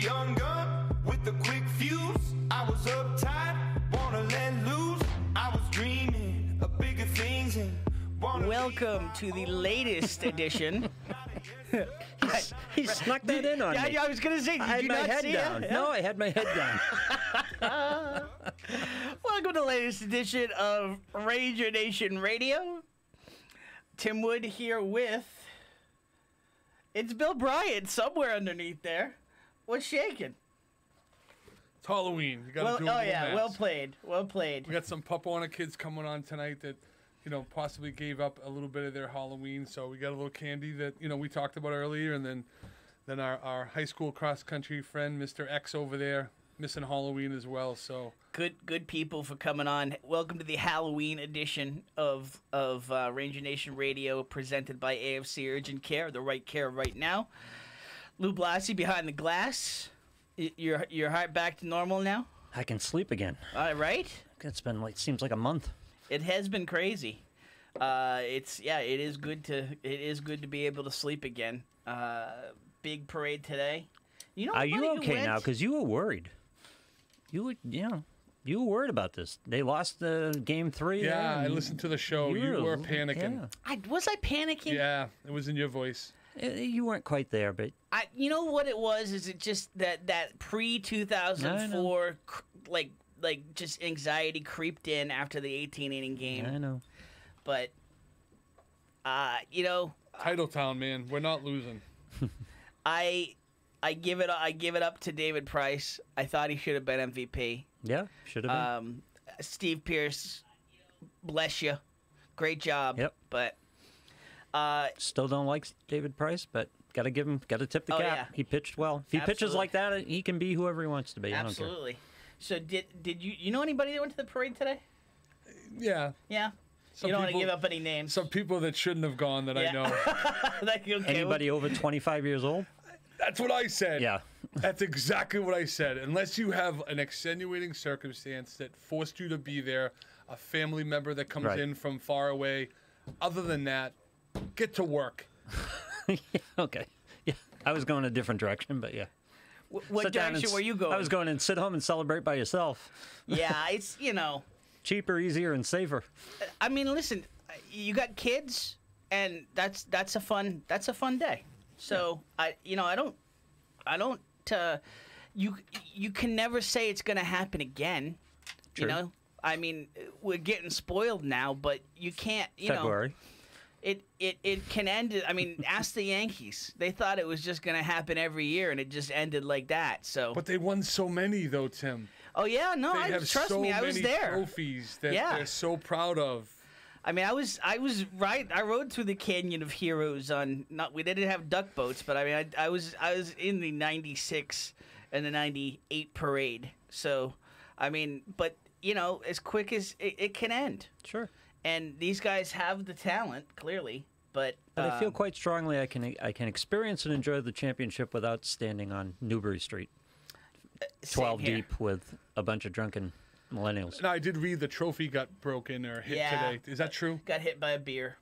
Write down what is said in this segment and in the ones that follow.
young gun with the quick fuse. I was uptight, wanna let loose. I was dreaming of bigger things and welcome to the latest edition. He snuck that in on me. I was going to say, did I had you my not head see down. it? No, I had my head down. Welcome to the latest edition of Ranger Nation Radio. Tim Wood here with... It's Bill Bryant somewhere underneath there. What's shaking? It's Halloween. You got to do a little mask. Well played. Well played. We got some Pup Honor kids coming on tonight that, possibly gave up a little bit of their Halloween. So we got a little candy that, we talked about earlier. And then our high school cross-country friend, Mr. X over there, missing Halloween as well. So Good people for coming on. Welcome to the Halloween edition of Ranger Nation Radio, presented by AFC Urgent Care, the right care right now. Lou Blasi behind the glass. Your heart back to normal now? I can sleep again. All right. It's been seems like a month. It has been crazy. It is good to be able to sleep again. Big parade today. Are you okay now? Because you were worried. You were worried about this. They lost the game 3. Yeah, I listened to the show. You were panicking. Yeah. Was I panicking? Yeah, it was in your voice. You weren't quite there, but you know what it was? Is it just that pre-2004 like just anxiety creeped in after the 18-inning game? I know. But Titletown, man, we're not losing. I give it up to David Price. I thought he should have been MVP. Yeah, should have been. Steve Pearce, bless you, great job. Yep. But still don't like David Price, but got to tip the cap. Yeah. He pitched well. If he pitches like that, he can be whoever he wants to be. Absolutely. I don't care. So did you know anybody that went to the parade today? Yeah. Yeah. Some you don't want to people- give up any names. Some people that shouldn't have gone that I know. Anybody over 25 years old? That's what I said. Yeah. That's exactly what I said. Unless you have an extenuating circumstance that forced you to be there, a family member that comes in from far away, other than that, get to work. Okay. Yeah. I was going a different direction, but yeah. What direction were you going? I was going to sit home and celebrate by yourself. Yeah, it's, Cheaper, easier, and safer. I mean, listen, you got kids, and that's a fun day. So you can never say it's going to happen again. True. I mean, we're getting spoiled now, but you can't. February. It can end. I mean, ask the Yankees. They thought it was just going to happen every year, and it just ended like that. So. But they won so many, though, Tim. Oh yeah, no, trust me, I was there. Trophies that they're so proud of. I mean, I was right. I rode through the Canyon of Heroes on. We didn't have duck boats, but I mean, I was in the '96 and the '98 parade. So, I mean, but as quick as it can end. Sure. And these guys have the talent, clearly, but I feel quite strongly I can experience and enjoy the championship without standing on Newbury Street, 12 deep with a bunch of drunken millennials. No, I did read the trophy got broken or hit today. Is that true? Got hit by a beer.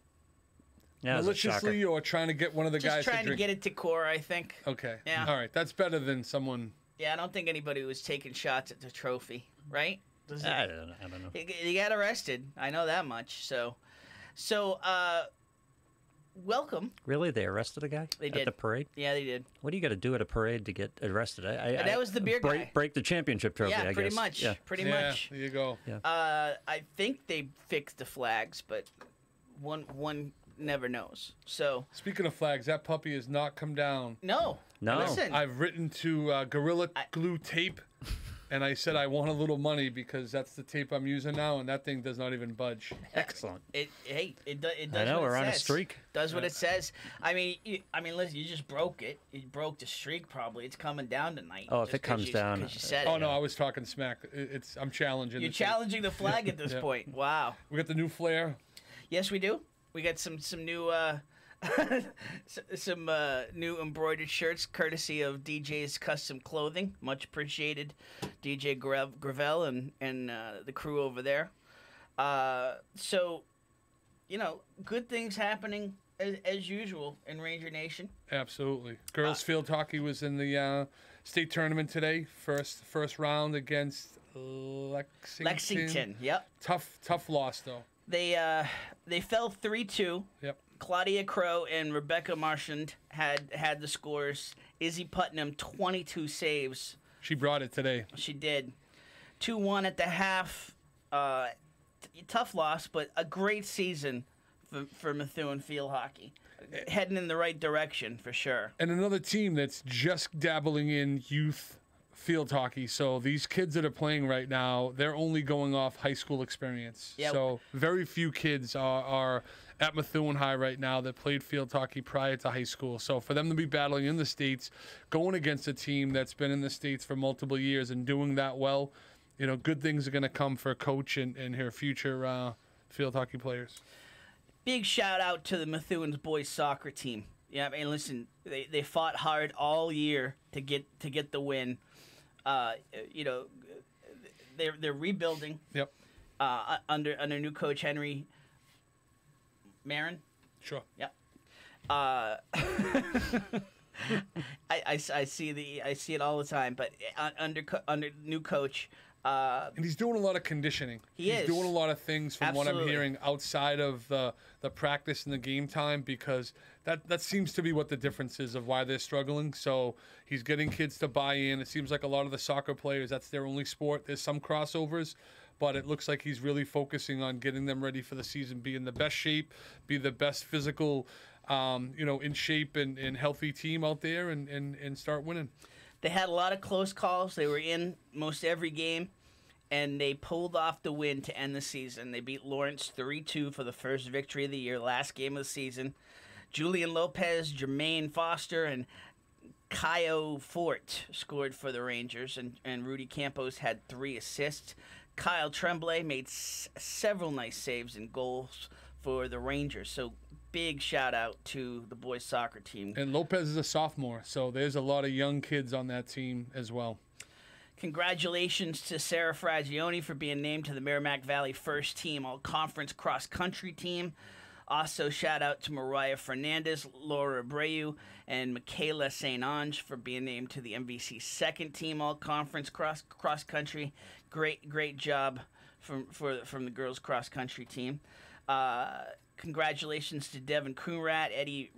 Yeah, maliciously or trying to get one of the guys Just trying to drink? Get it to core, I think. Okay. Yeah. All right. That's better than someone. Yeah, I don't think anybody was taking shots at the trophy, right? I don't know. He got arrested. I know that much. So, welcome. Really? They arrested a guy They did. at the parade? Yeah, they did. What do you got to do at a parade to get arrested? That was the beer guy. Break the championship trophy, I guess. Pretty much. Yeah. Pretty much. There you go. Yeah. I think they fixed the flags, but one never knows. So. Speaking of flags, that puppy has not come down. No. Listen. I've written to Gorilla Glue Tape, and I said I want a little money because that's the tape I'm using now, and that thing does not even budge. Excellent. It does. I know, what we're it on a says. streak. Does what it says. I mean, listen. You just broke it. You broke the streak. Probably it's coming down tonight. Oh, if it comes down. Because you said Oh it. no, I was talking smack. I'm challenging. You're challenging the flag at this point. Wow. We got the new flare. Yes, we do. We got some new some new embroidered shirts courtesy of DJ's Custom Clothing. Much appreciated, DJ Gravel and the crew over there. So, good things happening as usual in Ranger Nation. Absolutely. Girls field hockey was in the state tournament today. First round against Lexington. Yep. Tough loss though. They fell 3-2. Yep. Claudia Crow and Rebecca Marchand had the scores. Izzy Putnam 22 saves. She brought it today. She did. 2-1 at the half. Tough loss, but a great season for Methuen field hockey. Heading in the right direction for sure. And another team that's just dabbling in youth field hockey. So these kids that are playing right now, they're only going off high school experience. Yep. So very few kids are at Methuen High right now that played field hockey prior to high school. So for them to be battling in the States, going against a team that's been in the States for multiple years and doing that well, good things are going to come for Coach and her future field hockey players. Big shout out to the Methuen's boys soccer team. Yeah, I mean, listen, they fought hard all year to get the win. They're rebuilding. Yep. Under new coach Henry Marin. Sure. Yep. I see it all the time, but under new coach. And he's doing a lot of conditioning. He's doing a lot of things from Absolutely. what I'm hearing outside of the practice and the game time, because that seems to be what the difference is of why they're struggling. So he's getting kids to buy in. It seems like a lot of the soccer players, that's their only sport. There's some crossovers, but it looks like he's really focusing on getting them ready for the season, be in the best shape, be the best physical, in shape and healthy team out there and start winning. They had a lot of close calls. They were in most every game, and they pulled off the win to end the season. They beat Lawrence 3-2 for the first victory of the year, last game of the season. Julian Lopez, Jermaine Foster, and Kaio Fort scored for the Rangers, and Rudy Campos had 3 assists. Kyle Tremblay made several nice saves and goals for the Rangers. So big shout out to the boys soccer team. And Lopez is a sophomore, so there's a lot of young kids on that team as well. Congratulations to Sarah Fragioni for being named to the Merrimack Valley First Team All-Conference Cross-Country Team. Also, shout out to Mariah Fernandez, Laura Abreu, and Michaela St. Ange for being named to the MVC Second Team All-Conference Cross-Country. Great job from the girls' cross-country team. Congratulations to Devin Coonrat, Eddie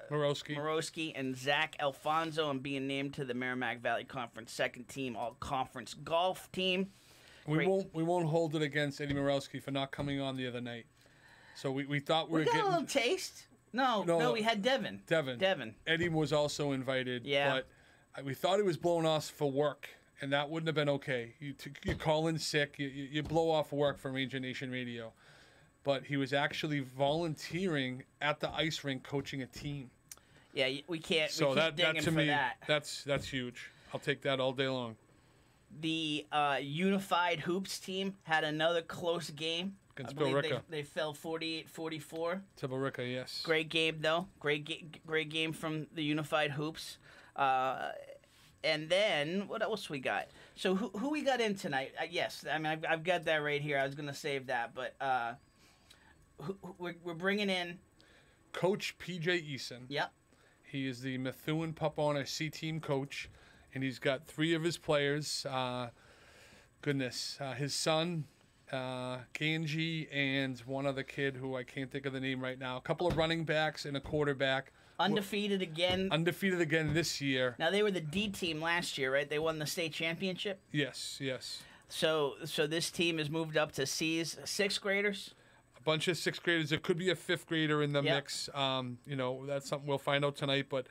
Morosky, and Zach Alfonso on being named to the Merrimack Valley Conference Second Team All-Conference Golf Team. We won't hold it against Eddie Morosky for not coming on the other night. So we thought we were got getting a little taste. No, we had Devin. Eddie was also invited. Yeah. But we thought he was blowing off for work, and that wouldn't have been okay. You call in sick, you blow off work from Ranger Nation Radio. But he was actually volunteering at the ice rink coaching a team. Yeah, we can't. So we can't ding him to for me, that. that's huge. I'll take that all day long. The Unified Hoops team had another close game. Against I believe Billerica. They fell 48-44. To Billerica, yes. Great game, though. Great game from the Unified Hoops. And then, what else we got? So who we got in tonight? Yes, I mean, I've got that right here. I was going to save that, but we're bringing in Coach P.J. Eason. Yep. He is the Methuen Pup Honor C-Team coach, and he's got 3 of his players. His son, Ganji, and one other kid who I can't think of the name right now. A couple of running backs and a quarterback. Undefeated again. Undefeated again this year. Now, they were the D team last year, right? They won the state championship. Yes. So this team has moved up to C's 6th graders. A bunch of 6th graders. There could be a 5th grader in the Yep. mix. That's something we'll find out tonight. But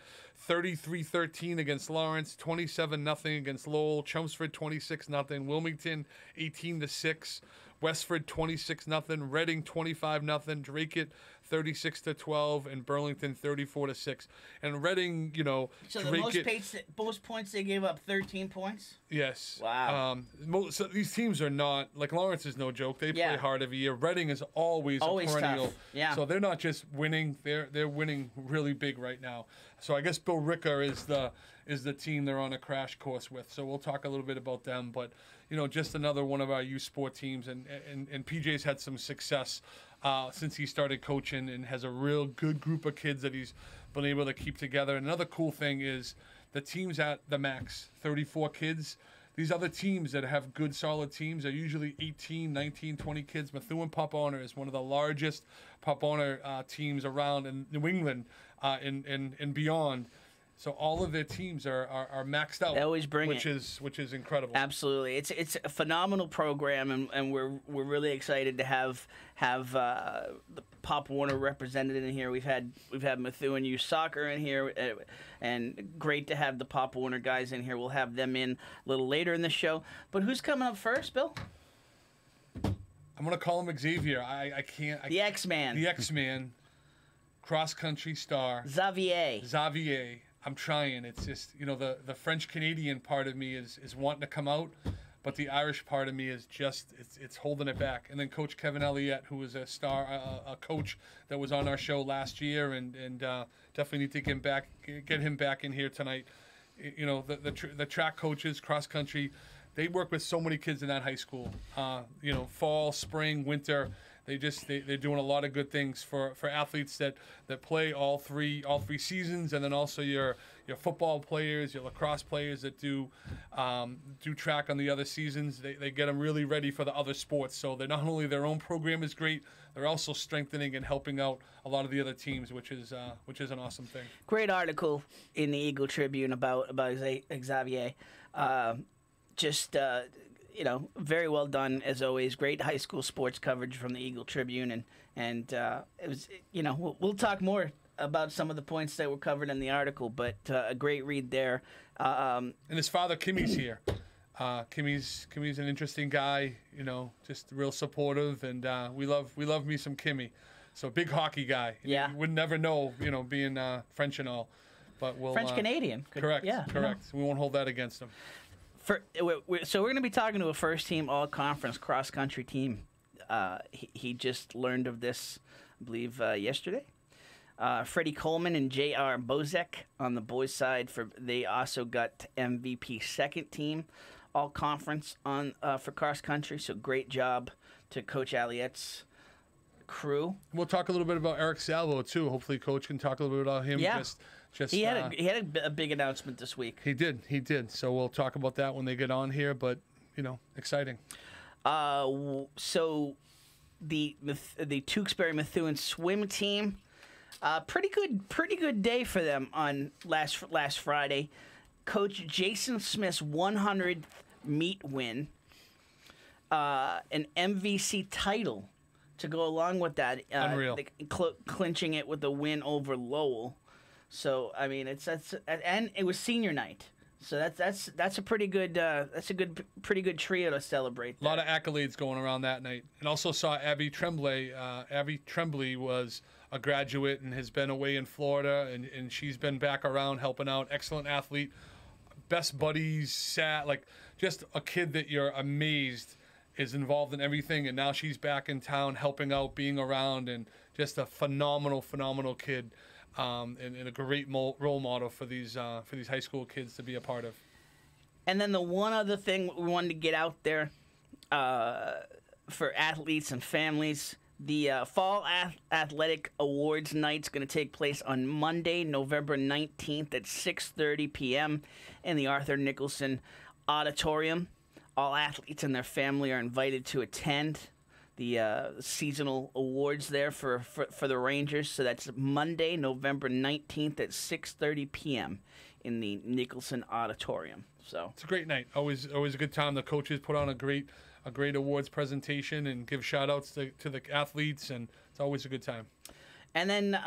33-13 against Lawrence, 27-0 against Lowell, Chelmsford 26-0, Wilmington 18-6, Westford 26-0, Reading 25-0, Drake 36-12, and Burlington 34-6. And Reading, So the most points they gave up, 13 points. Yes. Wow. So these teams are not like Lawrence is no joke. They play hard every year. Reading is always a perennial. Tough. Yeah. So they're not just winning; they're winning really big right now. So I guess Bill Ricker is the team they're on a crash course with. So we'll talk a little bit about them. But just another one of our youth sport teams, and PJ's had some success since he started coaching, and has a real good group of kids that he's been able to keep together. And another cool thing is, the teams at the max, 34 kids. These other teams that have good, solid teams are usually 18, 19, 20 kids. Methuen Pop Owner is one of the largest Pop Owner teams around in New England and beyond. So all of their teams are maxed out. They always bring which is incredible. Absolutely, it's a phenomenal program, and we're really excited to have the Pop Warner represented in here. We've had Methuen Youth Soccer in here, and great to have the Pop Warner guys in here. We'll have them in a little later in the show. But who's coming up first, Bill? I'm gonna call him Xavier. I can't. The X-Man. The X-Man, cross country star. Xavier. I'm trying. It's just, the French Canadian part of me is wanting to come out, but the Irish part of me is just it's holding it back. And then Coach Kevin Elliott, who was a star, a coach that was on our show last year, and definitely need to get him back in here tonight. The track coaches, cross country, they work with so many kids in that high school. Fall, spring, winter. They're doing a lot of good things for athletes that play all three seasons, and then also your football players, your lacrosse players that do track on the other seasons. They get them really ready for the other sports. So they're not only their own program is great, they're also strengthening and helping out a lot of the other teams, which is an awesome thing. Great article in the Eagle Tribune about Xavier. Very well done as always. Great high school sports coverage from the Eagle Tribune, and it was, we'll talk more about some of the points that were covered in the article, but a great read there. And his father, Kimmy's here. Kimmy's an interesting guy, just real supportive, and we love me some Kimmy. So big hockey guy. Yeah. You would never know, being French and all, but we'll French Canadian. Correct. Yeah. Correct. We won't hold that against him. So we're going to be talking to a first-team all-conference cross-country team. He just learned of this, I believe, yesterday. Freddie Coleman and J.R. Bozek on the boys' side. They also got MVP second-team all-conference for cross-country. So great job to Coach Alliette's crew. We'll talk a little bit about Eric Salvo, too. Hopefully Coach can talk a little bit about him. Yeah. He had a big announcement this week. He did. So we'll talk about that when they get on here. But exciting. So the Tewksbury Methuen swim team, pretty good day for them on last Friday. Coach Jason Smith's 100th meet win, an MVC title to go along with that. Unreal. Clinching it with the win over Lowell. So and it was senior night. So that's a pretty good trio to celebrate. A lot of accolades going around that night, and also saw Abby Tremblay. Abby Tremblay was a graduate and has been away in Florida, and she's been back around helping out. Excellent athlete, best buddies. Just a kid that you're amazed is involved in everything, and now she's back in town helping out, being around, and just a phenomenal kid. And a great role model for these high school kids to be a part of. And then the one other thing we wanted to get out there for athletes and families, the Fall Athletic Awards Night's going to take place on Monday, November 19th at 6:30 p.m. in the Arthur Nicholson Auditorium. All athletes and their family are invited to attend the seasonal awards there for the Rangers. So that's Monday, November 19th at 6:30 p.m. in the Nicholson Auditorium. So it's a great night. Always a good time. The coaches put on a great awards presentation and give shout outs to the athletes, and it's always a good time. And then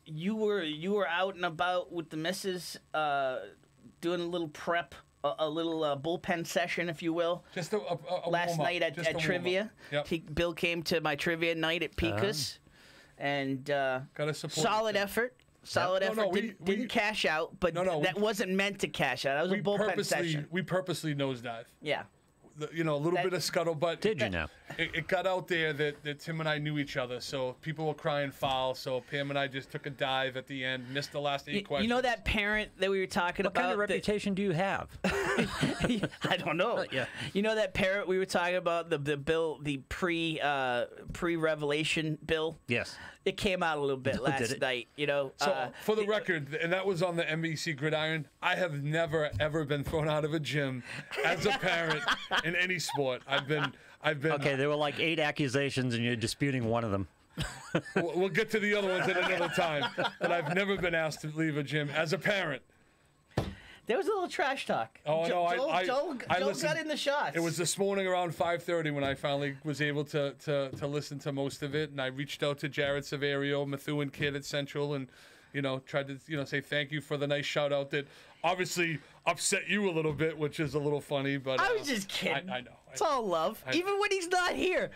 you were out and about with the missus doing a little prep. A little bullpen session, if you will. Just a last night at trivia. Yep. Bill came to my trivia night at Pika's, and got to support. Solid effort. Didn't cash out, but that wasn't meant to cash out. That was a bullpen session. We purposely nosedive. Yeah. A little bit of scuttlebutt. Did you know? It got out there that Tim and I knew each other, so people were crying foul. So Pam and I just took a dive at the end, missed the last 8 questions. You know that parent that we were talking about? What kind of reputation do you have? I don't know. Yeah. You know that parrot we were talking about, the bill, the pre-revelation bill? Yes. It came out a little bit last night, you know. So, for the record, and that was on the NBC Gridiron, I have never, ever been thrown out of a gym as a parent in any sport. I've been. Okay, there were like 8 accusations, and you're disputing one of them. We'll get to the other ones at another time. But I've never been asked to leave a gym as a parent. There was a little trash talk. Oh, no, Joel listened. got in the shots. It was this morning around 5:30 when I finally was able to listen to most of it, and I reached out to Jared Xavier, Methuen kid at Central, and tried to say thank you for the nice shout out that obviously upset you a little bit, which is a little funny. But I was just kidding. I know. It's all love, even when he's not here.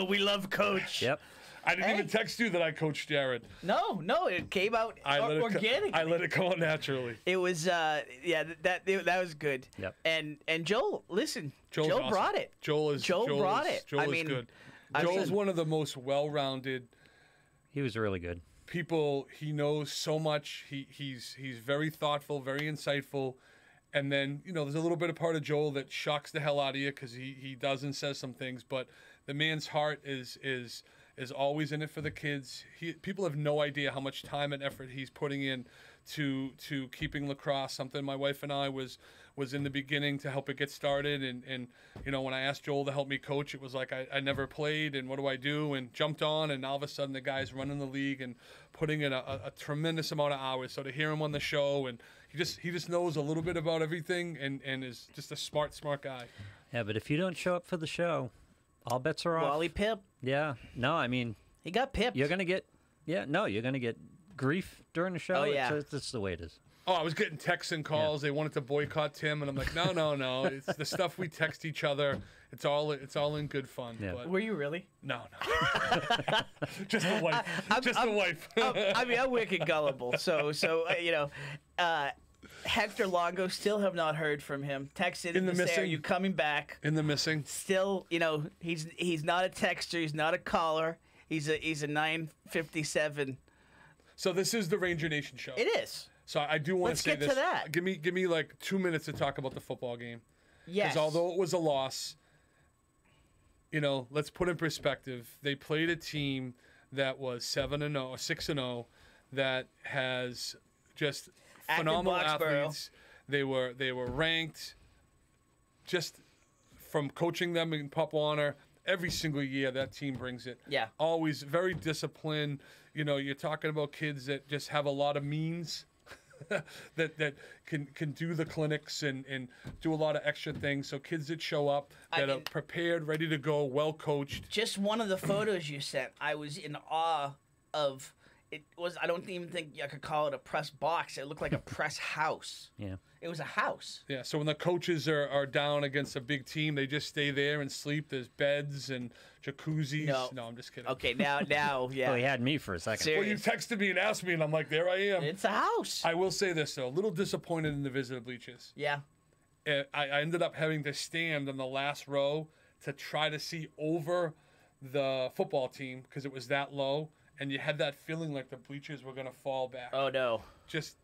We love Coach. Yep. I didn't even text you that I coached Jared. No, it came out organically. I let it come out naturally. It was, that was good. Yep. And Joel, listen, Joel's Joel awesome. brought it. Joel brought it. Joel is good. Joel's one of the most well-rounded. He was really good. People, he knows so much. He's very thoughtful, very insightful. And then, there's a little bit of part of Joel that shocks the hell out of you because he does and says some things. But the man's heart is always in it for the kids. People have no idea how much time and effort he's putting in to keeping lacrosse, something my wife and I was in the beginning to help it get started. And when I asked Joel to help me coach, it was like I never played, and what do I do? And jumped on, and all of a sudden the guy's running the league and putting in a tremendous amount of hours. So to hear him on the show, and he just knows a little bit about everything and is just a smart guy. Yeah, but if you don't show up for the show, all bets are off. Wally Pip. Yeah. No, I mean, he got pipped. You're gonna get grief during the show. Oh, yeah. That's the way it is. Oh, I was getting texts and calls. Yeah. They wanted to boycott Tim, and I'm like, no. It's the stuff we text each other. It's all in good fun. Yeah. But were you really? No. Just the wife. The wife. I'm wicked gullible. So Hector Longo, still have not heard from him. Texted in the missing. Are you coming back? In the missing. Still, he's not a texter. He's not a caller. He's a 957. So this is the Ranger Nation show. It is. So I do want to say this. Let's get to that. Give me like 2 minutes to talk about the football game. Yes. Because although it was a loss, let's put in perspective. They played a team that was 7-0 or 6-0 that has just phenomenal athletes. They were ranked just from coaching them in Pop Warner. Every single year that team brings it. Yeah. Always very disciplined. You're talking about kids that just have a lot of means that can do the clinics and do a lot of extra things. So kids that show up that are prepared, ready to go, well coached. Just one of the photos you sent, I was in awe of. It was. I don't even think I could call it a press box. It looked like a press house. Yeah. It was a house. Yeah. So when the coaches are down against a big team, they just stay there and sleep. There's beds and jacuzzis. No, I'm just kidding. Okay, now, yeah. Well, he had me for a second. Serious. Well, you texted me and asked me, and I'm like, there I am. It's a house. I will say this though, a little disappointed in the visitor bleachers. Yeah. I ended up having to stand on the last row to try to see over the football team because it was that low. And you had that feeling like the bleachers were going to fall back. Oh, no. Just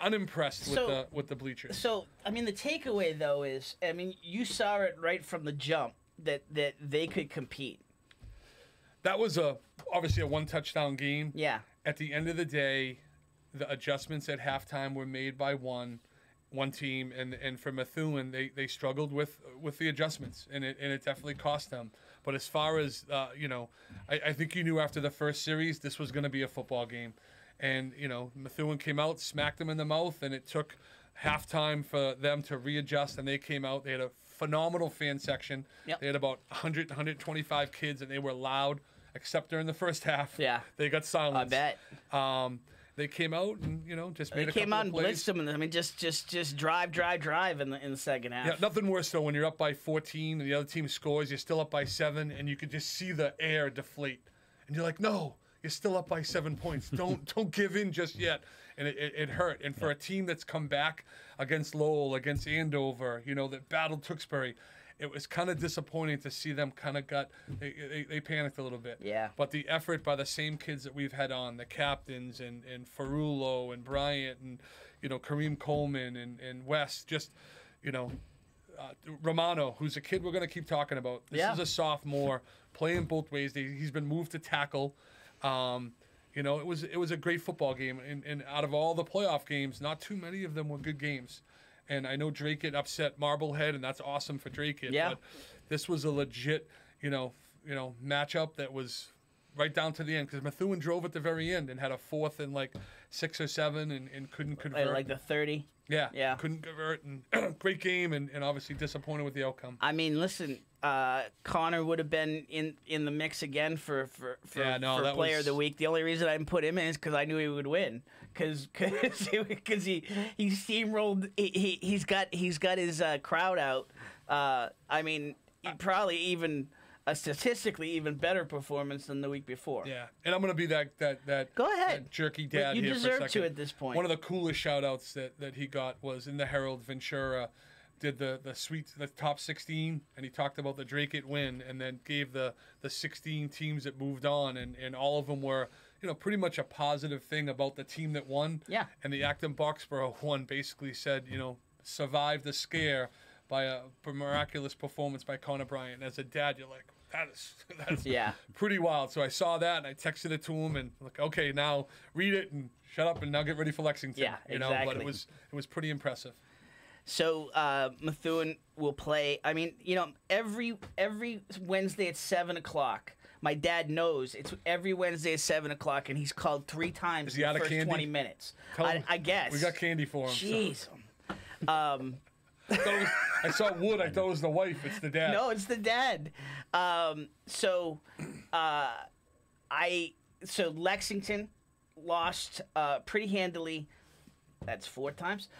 unimpressed with the bleachers. So, the takeaway, though, is, you saw it right from the jump that they could compete. That was obviously a one-touchdown game. Yeah. At the end of the day, the adjustments at halftime were made by one team. And for Methuen, they struggled with the adjustments, and it definitely cost them. But as far as, I think you knew after the first series this was going to be a football game. And, Methuen came out, smacked them in the mouth, and it took halftime for them to readjust, and they came out. They had a phenomenal fan section. Yep. They had about 100, 125 kids, and they were loud, except during the first half. Yeah. They got silence. I bet. They came out and, just made a couple of plays. They came out and blitzed them. Just drive in the second half. Yeah, nothing worse, though, when you're up by 14 and the other team scores, you're still up by 7, and you could just see the air deflate. And you're like, no, you're still up by 7 points. Don't give in just yet. And it hurt. And for a team that's come back against Lowell, against Andover, that battled Tewksbury, it was kind of disappointing to see them kind of they panicked a little bit. Yeah. But the effort by the same kids that we've had on, the captains and Ferrulo and Bryant and, Kareem Coleman and West, just, Romano, who's a kid we're going to keep talking about. This is a sophomore playing both ways. He's been moved to tackle. It was a great football game. And out of all the playoff games, not too many of them were good games. And I know Drake had upset Marblehead, and that's awesome for Drake. Yeah. But this was a legit, matchup that was right down to the end, because Methuen drove at the very end and had a 4th and 6 or 7 and couldn't convert. Like the 30. Yeah. Couldn't convert. And great game, and obviously disappointed with the outcome. I mean, listen, Connor would have been in the mix again for Player of the Week. The only reason I didn't put him in is because I knew he would win. Because he steamrolled. He's got his crowd out. I mean, probably even a statistically even better performance than the week before. Yeah, and I'm gonna be that Go ahead. that jerky dad You here for a deserve second. to at this point. One of the coolest shout outs that he got was in the Herald. Ventura did the top 16, and he talked about the Drake win, and then gave the 16 teams that moved on, and all of them were pretty much a positive thing about the team that won. Yeah. And the Acton Boxborough one basically said, survived the scare by a miraculous performance by Connor Bryant. As a dad, you're like, that's Yeah. pretty wild. So I saw that, and I texted it to him, and like, okay, now read it and shut up, and now get ready for Lexington. Yeah, exactly. But it was pretty impressive. So Methuen will play. I mean, every Wednesday at 7:00. My dad knows it's every Wednesday at 7:00, and he's called 3 times Is he in out the of first candy? 20 minutes. Tell him I guess. we got candy for him. Jeez. I saw wood. I thought it was the wife. It's the dad. No, it's the dad. So Lexington lost pretty handily. That's 4 times.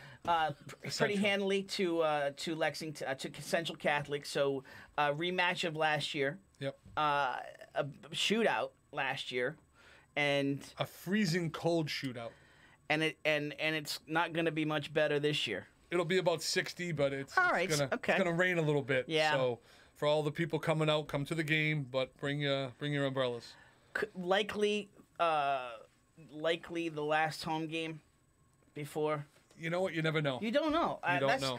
Pretty handily to Lexington, to Central Catholic. So rematch of last year. Yep. A shootout last year, and A freezing cold shootout. it's not going to be much better this year. It'll be about 60, but it's All right, gonna okay. it's gonna rain a little bit. Yeah. So for all the people coming out, come to the game, but bring your umbrellas. Likely the last home game before. You know what? You never know. You don't know. You don't know.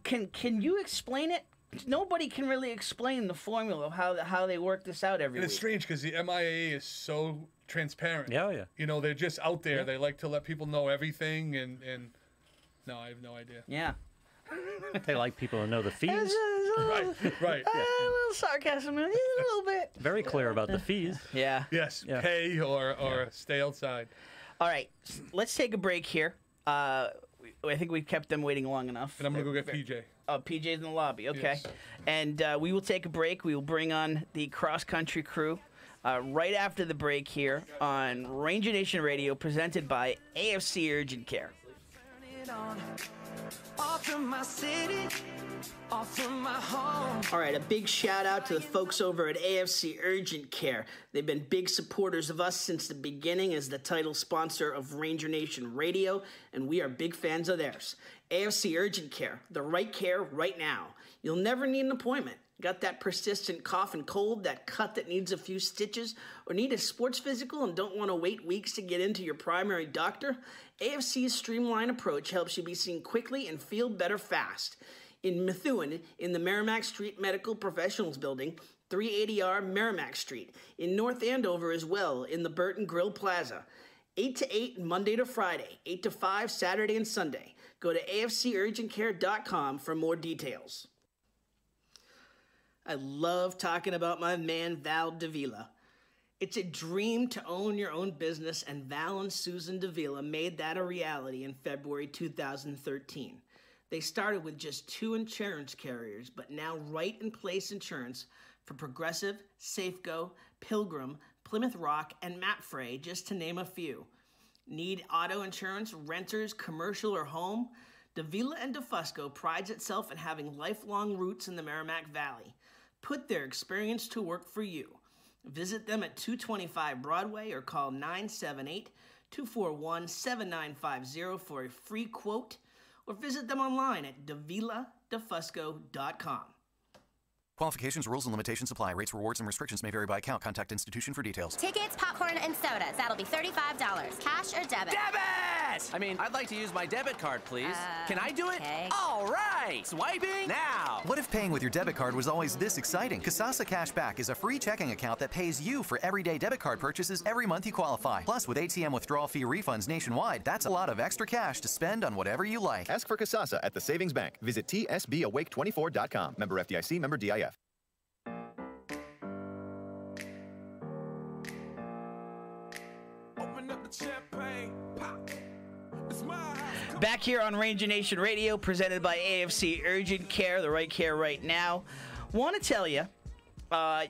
Can you explain it? Nobody can really explain the formula of how they work this out every And week. it's strange because the MIA is so transparent. Yeah. They're just out there. They like to let people know everything, and no, I have no idea. Yeah. They like people to know the fees. Right. A little sarcasm, a little bit. Very clear about the fees. Yeah. Yes, Yeah. pay or stay outside. All right, let's take a break here. I think we've kept them waiting long enough. And I'm going to go get PJ. Oh, PJ's in the lobby. Okay. Yes. And we will take a break. We will bring on the cross-country crew right after the break here on Ranger Nation Radio, presented by AFC Urgent Care. Off from my city, off from my home. All right, a big shout out to the folks over at AFC Urgent Care. They've been big supporters of us since the beginning as the title sponsor of Ranger Nation Radio, and we are big fans of theirs. AFC Urgent Care, the right care right now. You'll never need an appointment. Got that persistent cough and cold, that cut that needs a few stitches, or need a sports physical and don't want to wait weeks to get into your primary doctor? AFC's streamlined approach helps you be seen quickly and feel better fast. In Methuen, in the Merrimack Street Medical Professionals Building, 380R Merrimack Street. In North Andover as well, in the Burton Grill Plaza. 8 to 8 Monday to Friday, 8 to 5 Saturday and Sunday. Go to afcurgentcare.com for more details. I love talking about my man Val Davila. It's a dream to own your own business, and Val and Susan Davila made that a reality in February 2013. They started with just 2 insurance carriers, but now Right in Place Insurance for Progressive, Safeco, Pilgrim, Plymouth Rock, and Mapfre, just to name a few. Need auto insurance, renters, commercial, or home? Davila and DeFusco prides itself in having lifelong roots in the Merrimack Valley. Put their experience to work for you. Visit them at 225 Broadway or call 978-241-7950 for a free quote, or visit them online at daviladefusco.com. Qualifications, rules, and limitations apply. Rates, rewards, and restrictions may vary by account. Contact institution for details. Tickets, popcorn, and sodas. That'll be $35. Cash or debit? Debit! I mean, I'd like to use my debit card, please. Can I do it? Okay. All right. Swiping now. What if paying with your debit card was always this exciting? Kasasa Cashback is a free checking account that pays you for everyday debit card purchases every month you qualify. Plus, with ATM withdrawal fee refunds nationwide, that's a lot of extra cash to spend on whatever you like. Ask for Kasasa at the Savings Bank. Visit tsbawake24.com. Member FDIC, member DIF. Back here on Ranger Nation Radio, presented by AFC Urgent Care, the right care right now. Want to tell you, the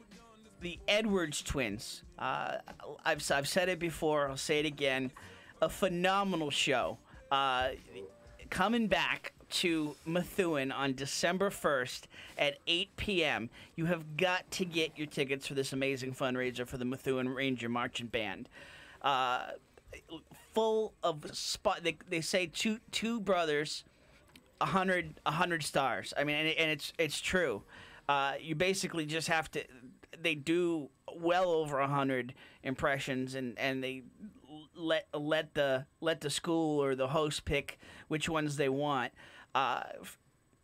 Edwards twins. I've said it before. I'll say it again. A phenomenal show. Coming back to Methuen on December 1st at 8 p.m. You have got to get your tickets for this amazing fundraiser for the Methuen Ranger Marching Band. Full of spot. They say two brothers, 100 stars. I mean, and it's true. You basically just have to. They do well over 100 impressions, and they let the school or the host pick which ones they want.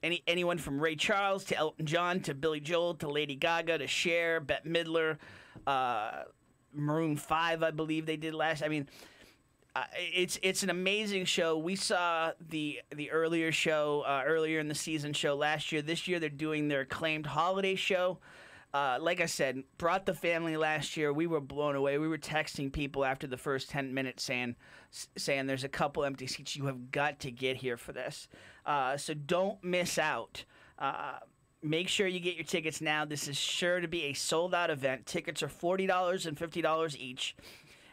Anyone from Ray Charles to Elton John to Billy Joel to Lady Gaga to Cher, Bette Midler, Maroon 5, I believe they did last. I mean. It's an amazing show. We saw the earlier show earlier in the season show last year. This year they're doing their acclaimed holiday show. Like I said, brought the family last year. We were blown away. We were texting people after the first 10 minutes saying there's a couple empty seats. You have got to get here for this. So don't miss out. Make sure you get your tickets now. This is sure to be a sold-out event. Tickets are $40 and $50 each,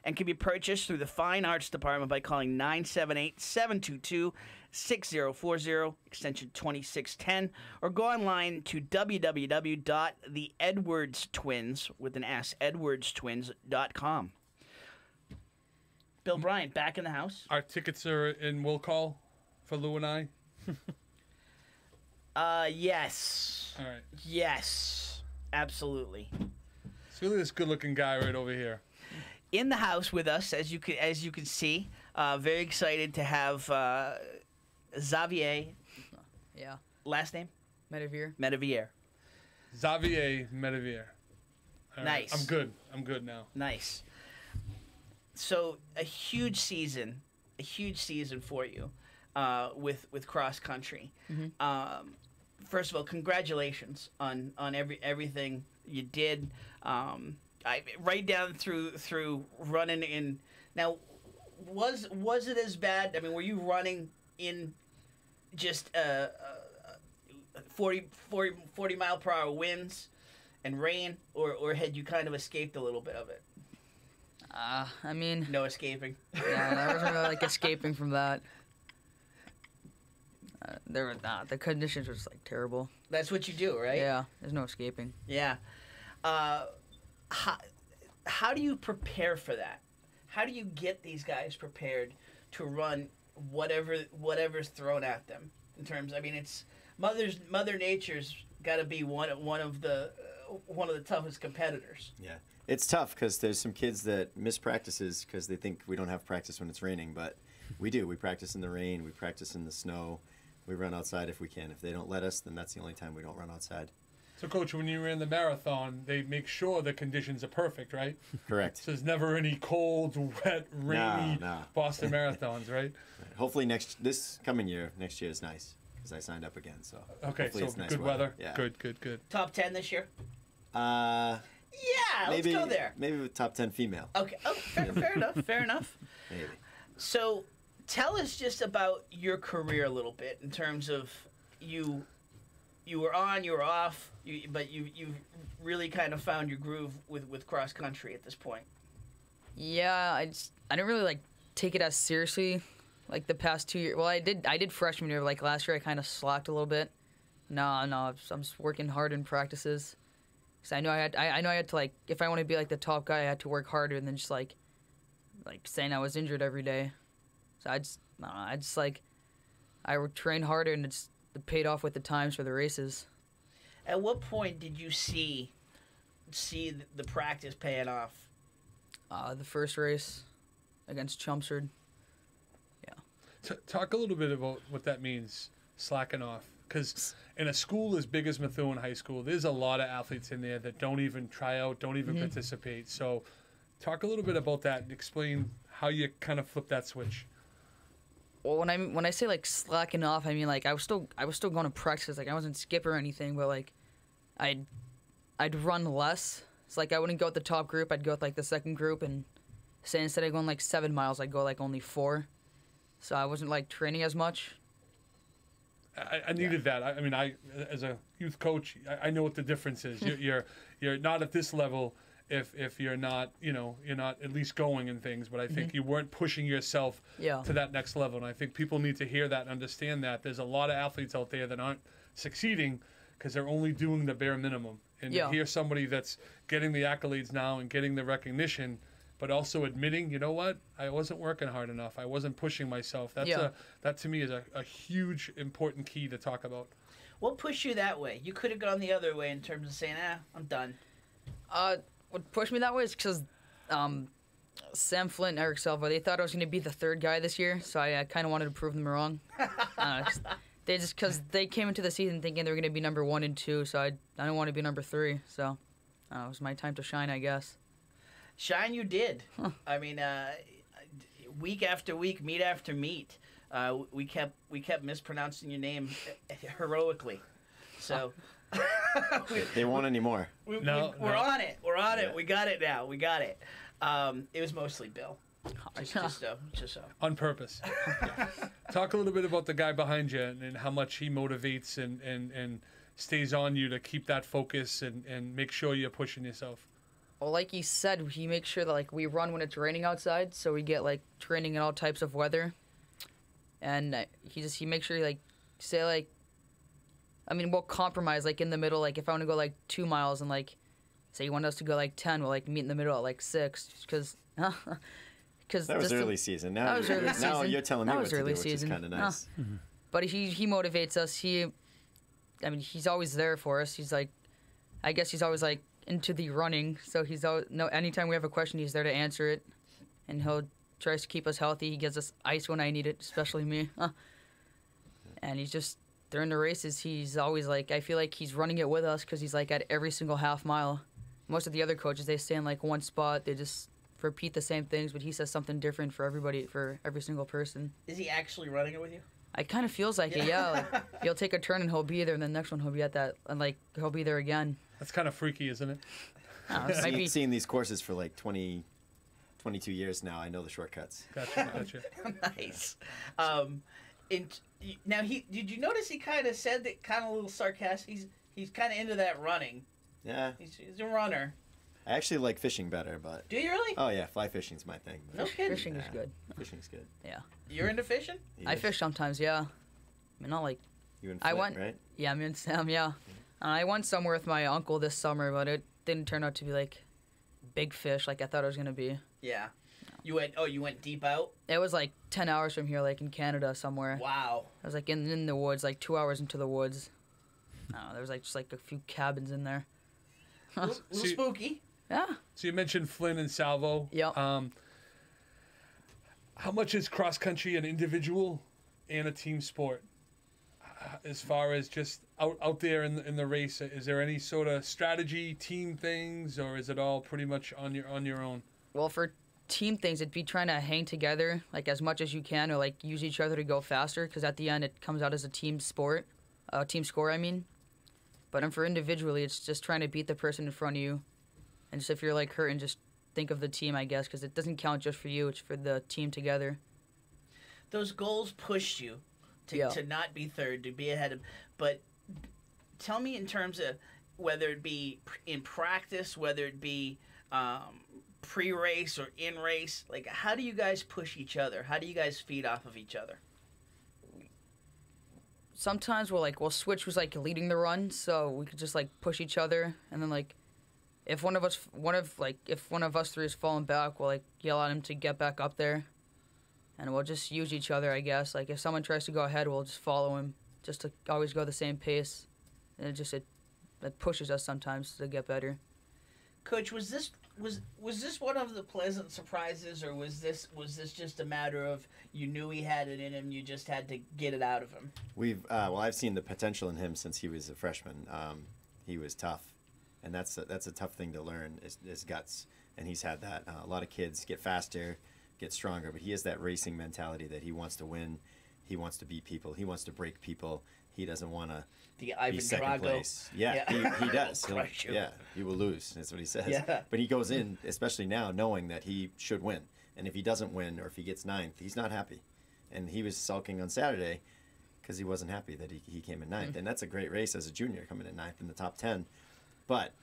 and can be purchased through the Fine Arts Department by calling 978-722-6040, extension 2610, or go online to www.theedwardstwins, with an S, edwardstwins.com. Bill Bryant, back in the house. Our tickets are in will call for Lou and I. Yes. All right. Yes. Absolutely. It's really this good-looking guy right over here. In the house with us, as you can see, very excited to have Xavier. Yeah. Last name? Metevier. Metevier. Xavier Metevier. All right. Nice. I'm good now. Nice. So a huge season for you with cross country. Mm-hmm. First of all, congratulations on everything you did. Right down through running in. Now, was it as bad? I mean, were you running in just 40 mile per hour winds and rain, or had you kind of escaped a little bit of it? I mean, no escaping. Yeah, I wasn't really escaping from that. The conditions were just terrible. That's what you do, right? Yeah, there's no escaping. Yeah. How do you prepare for that? How do you get these guys prepared to run whatever's thrown at them? In terms, I mean, it's Mother Nature's got to be one of the toughest competitors. Yeah, it's tough because there's some kids that miss practices because they think we don't have practice when it's raining, but we do. We practice in the rain. We practice in the snow. We run outside if we can. If they don't let us, then that's the only time we don't run outside. So, Coach, when you ran the marathon, they make sure the conditions are perfect, right? Correct. So there's never any cold, wet, rainy Boston marathons, right? Hopefully next year is nice because I signed up again. So okay, so it's nice good weather. Yeah. Good. Top 10 this year? Yeah, let's go there. Maybe with top 10 female. Okay. Oh, fair enough. Maybe. So, tell us just about your career a little bit in terms of you were on, you were off, but you've really kind of found your groove with cross country at this point. Yeah, I didn't really take it as seriously the past 2 years. Well, I did freshman year. Last year, I kind of slacked a little bit. No, I'm just working hard in practices. Cause I know I had to if I want to be the top guy, I had to work harder than just saying I was injured every day. So I would train harder, and it paid off with the times for the races. At what point did you see the practice paying off? The first race against Chelmsford. Yeah. Talk a little bit about what that means, slacking off. Because in a school as big as Methuen High School, there's a lot of athletes in there that don't even try out, don't even participate. So talk a little bit about that and explain how you kind of flip that switch. Well, when I say like slacking off, I mean like I was still going to practice. Like I wasn't skip or anything, but like I'd run less. It's like I wouldn't go with the top group. I'd go with like the second group, and say instead of going like 7 miles, I'd go like only 4. So I wasn't like training as much. I needed that. I mean, I as a youth coach, I know what the difference is. You're not at this level if you're not you're not at least going and things. But I think you weren't pushing yourself to that next level. And I think people need to hear that and understand that there's a lot of athletes out there that aren't succeeding because they're only doing the bare minimum. And to hear somebody that's getting the accolades now and getting the recognition, but also admitting, you know what, I wasn't working hard enough. I wasn't pushing myself. That to me is a huge, important key to talk about. What pushed you that way? You could have gone the other way in terms of saying, I'm done. What pushed me that way is because Sam Flint and Eric Salvo, they thought I was going to be the 3rd guy this year, so I kind of wanted to prove them wrong. Because they came into the season thinking they were going to be number 1 and 2, so I didn't want to be number 3. So it was my time to shine, I guess. Shine you did. Huh. I mean, week after week, meet after meet, we kept mispronouncing your name heroically. So they won't anymore. We're on it. We're on it. We got it now. We got it. It was mostly Bill. Just so. On purpose. Talk a little bit about the guy behind you and how much he motivates and stays on you to keep that focus and make sure you're pushing yourself. Well, like he said, he makes sure that like we run when it's raining outside, so we get like training in all types of weather. And he makes sure like say like, I mean we'll compromise like in the middle. Like if I want to go like 2 miles and like say you want us to go like 10, we'll like meet in the middle at like 6 because. That was early season. Now you're telling me what to do, which is kind of nice. But he motivates us. He's always there for us. He's like, I guess he's always like into the running. So he's always anytime we have a question, he's there to answer it, and he'll tries to keep us healthy. He gives us ice when I need it, especially me. And he's just during the races, he's always like, I feel like he's running it with us because he's like at every single half mile. Most of the other coaches, they stay in like one spot. They just repeat the same things, but he says something different for everybody, for every single person. Is he actually running it with you? It kind of feels like it, yeah. Like, he'll take a turn and he'll be there, and the next one he'll be at that, and like he'll be there again. That's kind of freaky, isn't it? Seeing these courses for like 22 years now, I know the shortcuts. Gotcha. Nice. Now did you notice he kind of said that kind of a little sarcastic? He's kind of into that running. Yeah. He's a runner. I actually like fishing better, but... Do you really? Oh, yeah. Fly fishing's my thing. No kidding. Fishing is good. Fishing's good. Yeah. You're into fishing? I fish sometimes, yeah. I mean, not like... You and Flint, right? Yeah, me and Sam, yeah. I went somewhere with my uncle this summer, but it didn't turn out to be, like, big fish like I thought it was going to be. Yeah. You went deep out? It was, like, 10 hours from here, like, in Canada somewhere. Wow. I was, like, in the woods, like, 2 hours into the woods. I don't know, there was, like, just, like, a few cabins in there. A little spooky. Yeah. So you mentioned Flynn and Salvo. Yep. How much is cross country an individual and a team sport? As far as just out there in the race, is there any sort of strategy, team things, or is it all pretty much on your own? Well, for team things, it'd be trying to hang together like as much as you can, or like use each other to go faster, because at the end it comes out as a team sport, team score. I mean, but for individually, it's just trying to beat the person in front of you. And just if you're like hurting, just think of the team, I guess, because it doesn't count just for you. It's for the team together. Those goals pushed you to not be third, to be ahead of. But tell me in terms of whether it be in practice, whether it be pre-race or in race, like how do you guys push each other? How do you guys feed off of each other? Sometimes we'll switch who's like leading the run, so we could just like push each other, and then like. If one of us three is falling back, we'll like yell at him to get back up there, and we'll just use each other, I guess. Like if someone tries to go ahead, we'll just follow him, just to always go the same pace, and it that pushes us sometimes to get better. Coach, was this one of the pleasant surprises, or was this just a matter of you knew he had it in him, you just had to get it out of him? I've seen the potential in him since he was a freshman. He was tough, and that's a tough thing to learn is guts, and he's had that. A lot of kids get faster, get stronger, but he has that racing mentality that he wants to win, he wants to beat people, he wants to break people. He doesn't want to be second place. Yeah. He does. He will lose. That's what he says. Yeah. But he goes in, especially now, knowing that he should win. And if he doesn't win, or if he gets ninth, he's not happy. And he was sulking on Saturday because he wasn't happy that he came in ninth. And that's a great race as a junior, coming in ninth in the top 10. But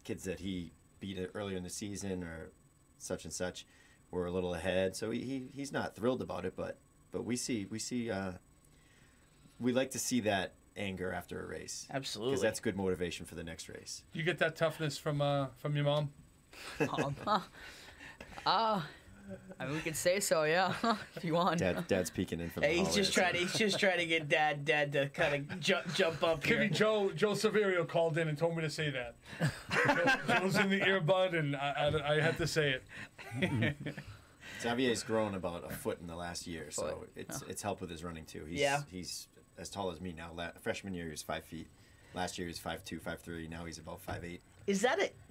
kids that he beat earlier in the season or such and such were a little ahead. So he's not thrilled about it. But we like to see that anger after a race. Absolutely. Because that's good motivation for the next race. You get that toughness from your mom? I mean, we could say so, yeah, if you want. Dad's peeking in from the He's hallway. just trying to get dad to kind of jump up here. Joe Xavier called in and told me to say that. Joe's in the earbud, and I had to say it. Xavier's grown about a foot in the last year, so it's helped with his running too. He's as tall as me now. Freshman year he was 5 feet. Last year he was 5'2", 5'3". Now he's about 5'8".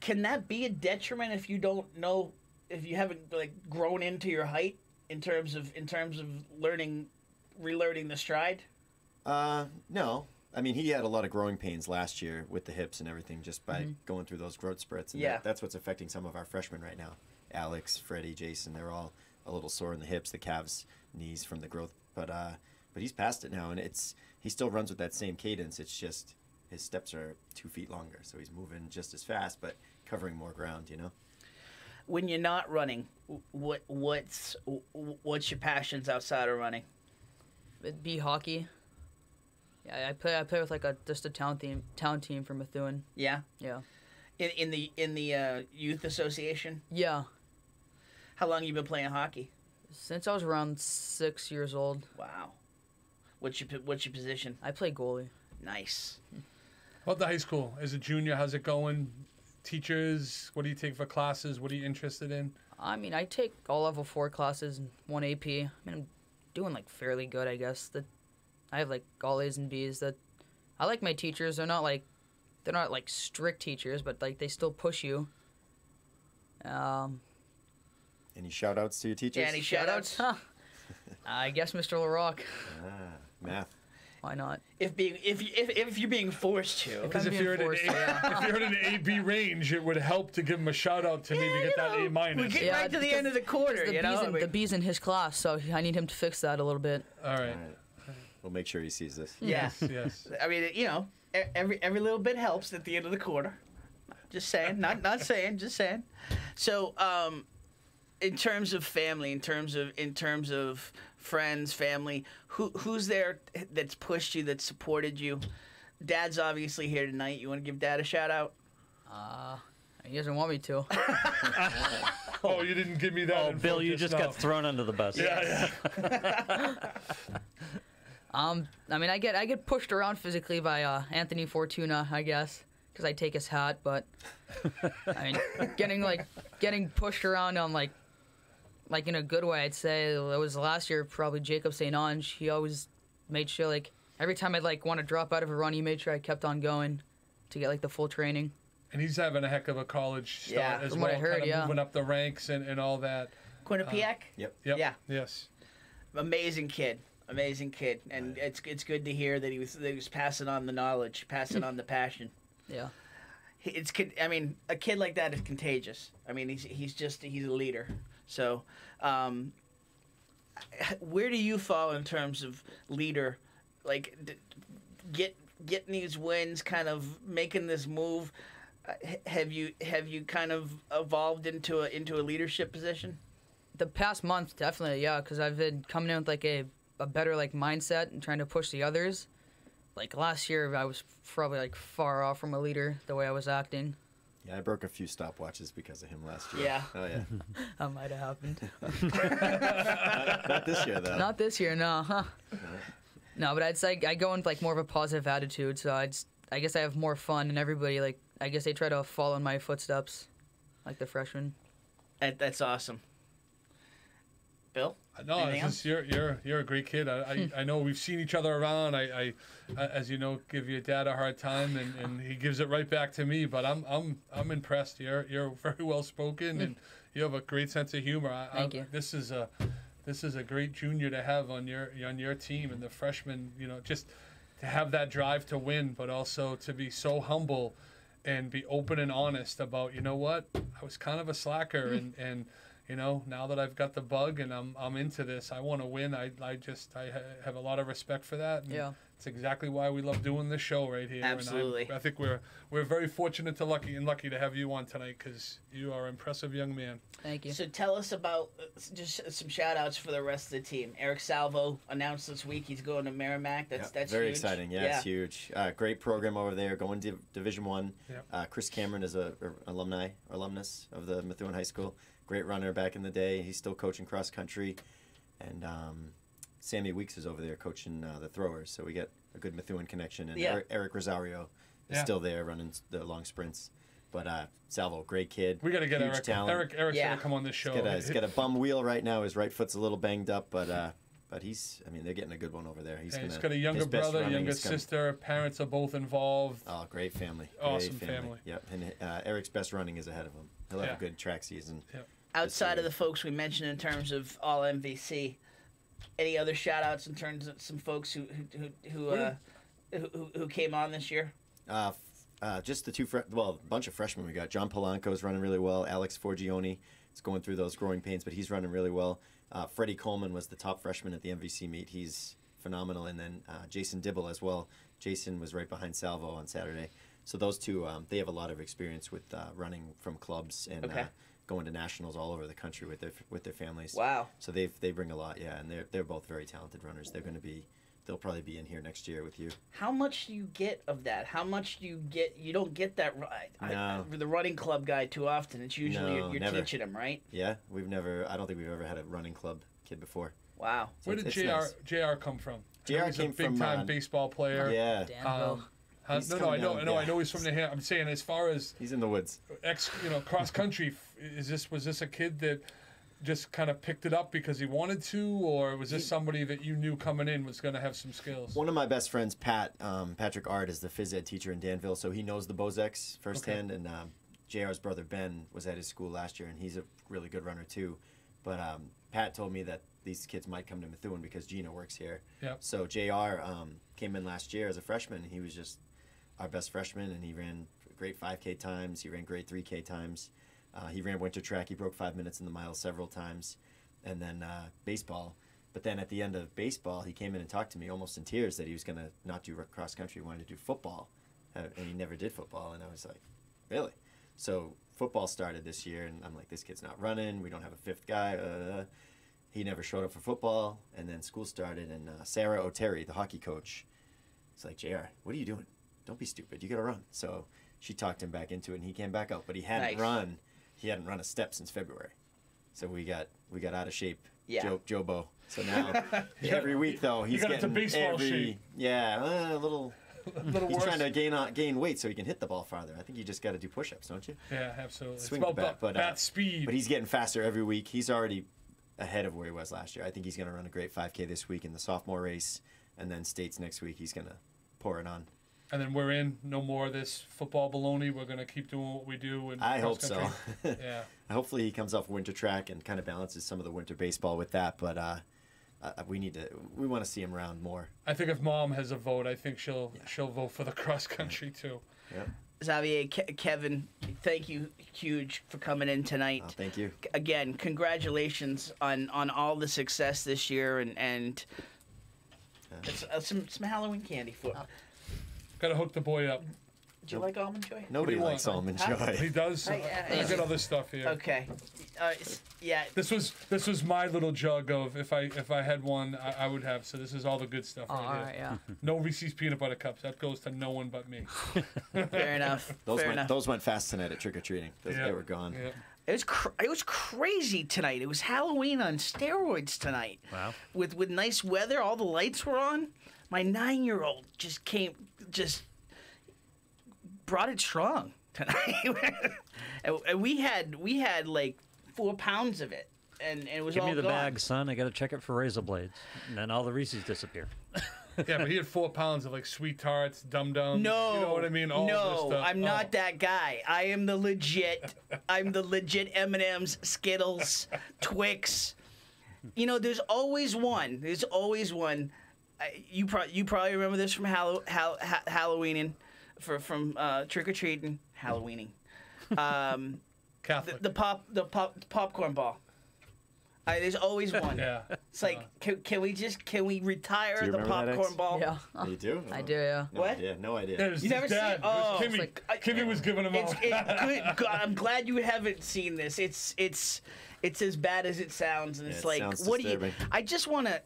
Can that be a detriment if you don't know, if you haven't grown into your height in terms of relearning the stride? No. I mean, he had a lot of growing pains last year with the hips and everything just by going through those growth spurts. And that's what's affecting some of our freshmen right now. Alex, Freddie, Jason, they're all a little sore in the hips, the calves, knees from the growth. But he's past it now, and he still runs with that same cadence. It's just his steps are 2 feet longer, so he's moving just as fast, but covering more ground, When you're not running, what's your passions outside of running? It'd be hockey. Yeah, I play with just a town team from Methuen. Yeah. Yeah. In the youth association. Yeah. How long you been playing hockey? Since I was around 6 years old. Wow. What's your position? I play goalie. Nice. About the high school, as a junior, how's it going? Teachers, what do you take for classes? What are you interested in? I mean, I take all level 4 classes and 1 AP. I mean, I'm doing fairly good, I guess. I have all A's and B's. I like my teachers. They're not strict teachers, but they still push you. Any shout outs to your teachers? Yeah, any shout outs? I guess Mr. LaRock. Math. Why not? If you're being forced to. Because if you're at an A-B range, it would help to give him a shout out to maybe get that A minus. We get right to the end of the quarter. The B's in his class, so I need him to fix that a little bit. All right. We'll make sure he sees this. Yes. I mean, every little bit helps at the end of the quarter. Just saying, not saying, just saying. So, in terms of family, in terms of friends, family, who's there that's pushed you, that's supported you? Dad's obviously here tonight. You want to give Dad a shout out? He doesn't want me to. Oh, you didn't give me that. Oh, Bill, you just got thrown under the bus. Yeah. I mean, I get pushed around physically by Anthony Fortuna, I guess, because I take his hat. But I mean, getting pushed around on in a good way. I'd say it was last year, probably Jacob St. Ange. He always made sure every time I'd want to drop out of a run, he made sure I kept on going to get the full training. And he's having a heck of a college start as from well. what I heard, kind of moving up the ranks and all that. Quinnipiac? Yep. Yeah. Yes. Amazing kid, and it's good to hear that he was passing on the knowledge, passing on the passion. Yeah. I mean, a kid like that is contagious. I mean, he's a leader. So, where do you fall in terms of leader? Getting these wins, kind of making this move. Have you kind of evolved into a leadership position? The past month, definitely, yeah, because I've been coming in with a better mindset and trying to push the others. Last year, I was probably far off from a leader the way I was acting. Yeah, I broke a few stopwatches because of him last year. Yeah. Oh yeah. That might have happened. Not this year though. Not this year, no. Huh? No, but I'd say I go in more of a positive attitude, so I just I guess I have more fun, and everybody like I guess they try to follow in my footsteps, like the freshmen. That's awesome. Bill? No, Anything it's just, you're a great kid. I know we've seen each other around. I as you know, give your dad a hard time, and he gives it right back to me. But I'm impressed. You're very well spoken, and you have a great sense of humor. Thank you. This is a great junior to have on your team, and the freshmen. You know, just to have that drive to win, but also to be so humble and be open and honest about, you know what, I was kind of a slacker, and you know, now that I've got the bug and I'm into this, I want to win. I have a lot of respect for that. And yeah. It's exactly why we love doing this show right here. Absolutely. And I think we're very fortunate lucky to have you on tonight, because you are an impressive young man. Thank you. So tell us about just some shout outs for the rest of the team. Eric Salvo announced this week he's going to Merrimack. That's very huge. exciting. Yeah, it's huge. Great program over there, going to Division One. Chris Cameron is a alumnus of the Methuen High School. Great runner back in the day. He's still coaching cross country, and Sammy Weeks is over there coaching the throwers. So we get a good Methuen connection. And Eric Rosario is still there running the long sprints. But Salvo, great kid. We got to get huge Eric. Talent. Eric's got to come on this show. He's got a bum wheel right now. His right foot's a little banged up, but he's. I mean, they're getting a good one over there. He's got a younger brother, younger sister. Parents are both involved. Oh, great family. Awesome family. Yep. And Eric's best running is ahead of him. He'll have a good track season. Yep. Outside of the folks we mentioned in terms of all MVC, any other shout outs in terms of some folks who came on this year? Just the two, a bunch of freshmen we got. John Polanco's running really well. Alex Forgione is going through those growing pains, but he's running really well. Freddie Coleman was the top freshman at the MVC meet. He's phenomenal. And then Jason Dibble as well. Jason was right behind Salvo on Saturday. So those two, they have a lot of experience with running from clubs and going to nationals all over the country with their families. Wow. So they bring a lot, and they're both very talented runners. They'll probably be in here next year with you. How much do you get of that? How much do you get? You don't get that the running club guy too often. It's usually you're teaching him, right? Yeah, I don't think we've ever had a running club kid before. Wow. So Where did JR come from? JR came from big time baseball player. Yeah. Danville. I know he's from the hand. I'm saying, as far as he's in the woods, cross country. Was this a kid that just kind of picked it up because he wanted to, or was this somebody that you knew coming in was going to have some skills? One of my best friends, Patrick Art, is the phys ed teacher in Danville, so he knows the Bozeks firsthand. And JR's brother Ben was at his school last year, and he's a really good runner too. But Pat told me that these kids might come to Methuen because Gina works here. Yep. So JR came in last year as a freshman, and he was just our best freshman, and he ran great 5K times. He ran great 3K times. He ran winter track. He broke 5 minutes in the mile several times. And then baseball. But then at the end of baseball, he came in and talked to me almost in tears that he was going to not do cross country. He wanted to do football. And he never did football. And I was like, really? So football started this year, and I'm like, this kid's not running. We don't have a fifth guy. He never showed up for football. And then school started, and Sarah O'Terry, the hockey coach, was like, JR, what are you doing? Don't be stupid. You got to run. So she talked him back into it, and he came back out. But he hadn't run. He hadn't run a step since February. So we got out of shape. Yeah. Jobo. So now every week though he's getting into baseball shape. Yeah, a little. He's worse. Trying to gain weight so he can hit the ball farther. I think you just got to do push-ups, don't you? Yeah, absolutely. Swing the bat, bat speed. But he's getting faster every week. He's already ahead of where he was last year. I think he's going to run a great 5K this week in the sophomore race, and then states next week. He's going to pour it on. And then we're in. No more of this football baloney. We're going to keep doing what we do. I hope so. Yeah. Hopefully he comes off winter track and kind of balances some of the winter baseball with that. But we want to see him around more. I think if Mom has a vote, I think she'll vote for the cross country too. Yeah. Xavier, Kevin, thank you huge for coming in tonight. Oh, thank you. Again, congratulations on all the success this year and some Halloween candy for. Got to hook the boy up. Do you like almond joy? Nobody likes almond joy. He does. I got other stuff here. Okay. Yeah. This was my little jug of if I had one I would have. So this is all the good stuff right here. All right, yeah. No Reese's peanut butter cups. That goes to no one but me. Fair enough. Those went fast tonight at trick or treating. They were gone. Yeah. It was crazy tonight. It was Halloween on steroids tonight. Wow. With nice weather, all the lights were on. My 9-year-old brought it strong tonight. And we had like 4 pounds of it, and it was Give all me the gone. bag, son. I got to check it for razor blades. And then all the Reese's disappear. Yeah, but he had 4 pounds of like sweet tarts, dum-dums. No, you know what I mean? All this no, stuff. I'm not that guy. I am the legit. I'm the legit M&Ms, Skittles, Twix. You know, there's always one. There's always one. You probably remember this from Halloweening, from trick or treating, Halloweening. Catholic. The popcorn ball. There's always one. Yeah. It's like, can we retire Do you the remember that, popcorn X? ball? Yeah. You do? I do, yeah. No What? idea. No idea. Yeah, it was You his never seen dad. it? Oh, Kimmy, it's like, Kimmy was giving him It's all. good. I'm glad you haven't seen this. It's as bad as it sounds, and Yeah, it's it like, sounds what do you? disturbing. I just want to.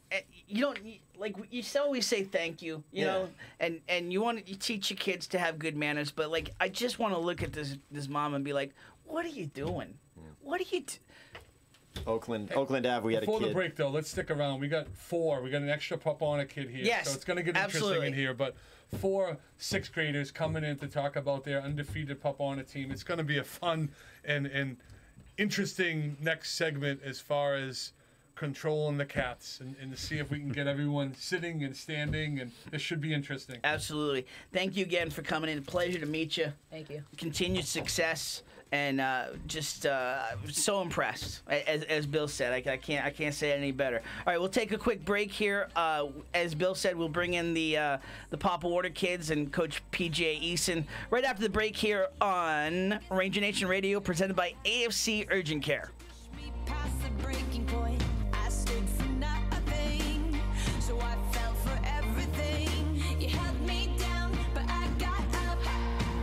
You don't like. You always say thank you, you know, and you teach your kids to have good manners, but like, I just want to look at this mom and be like, what are you doing? What are you? Oakland Ave, we had a Before kid. the break, though, let's stick around. We got 4. We got an extra pup on a kid here. Yes, So it's going to get interesting absolutely. in here. But 4 6th graders coming in to talk about their undefeated pup on a team. It's going to be a fun and interesting next segment as far as controlling the cats and to see if we can get everyone sitting and standing. And this should be interesting. Absolutely. Thank you again for coming in. Pleasure to meet you. Thank you. Continued success, and just so impressed. As Bill said, I can't say it any better. All right, we'll take a quick break here. As Bill said, we'll bring in the Papa Water kids and Coach PJ Eason right after the break here on Ranger Nation Radio, presented by AFC Urgent Care. Past the breaking point, I stood for nothing, so I fell for everything. You held me down, but I got up.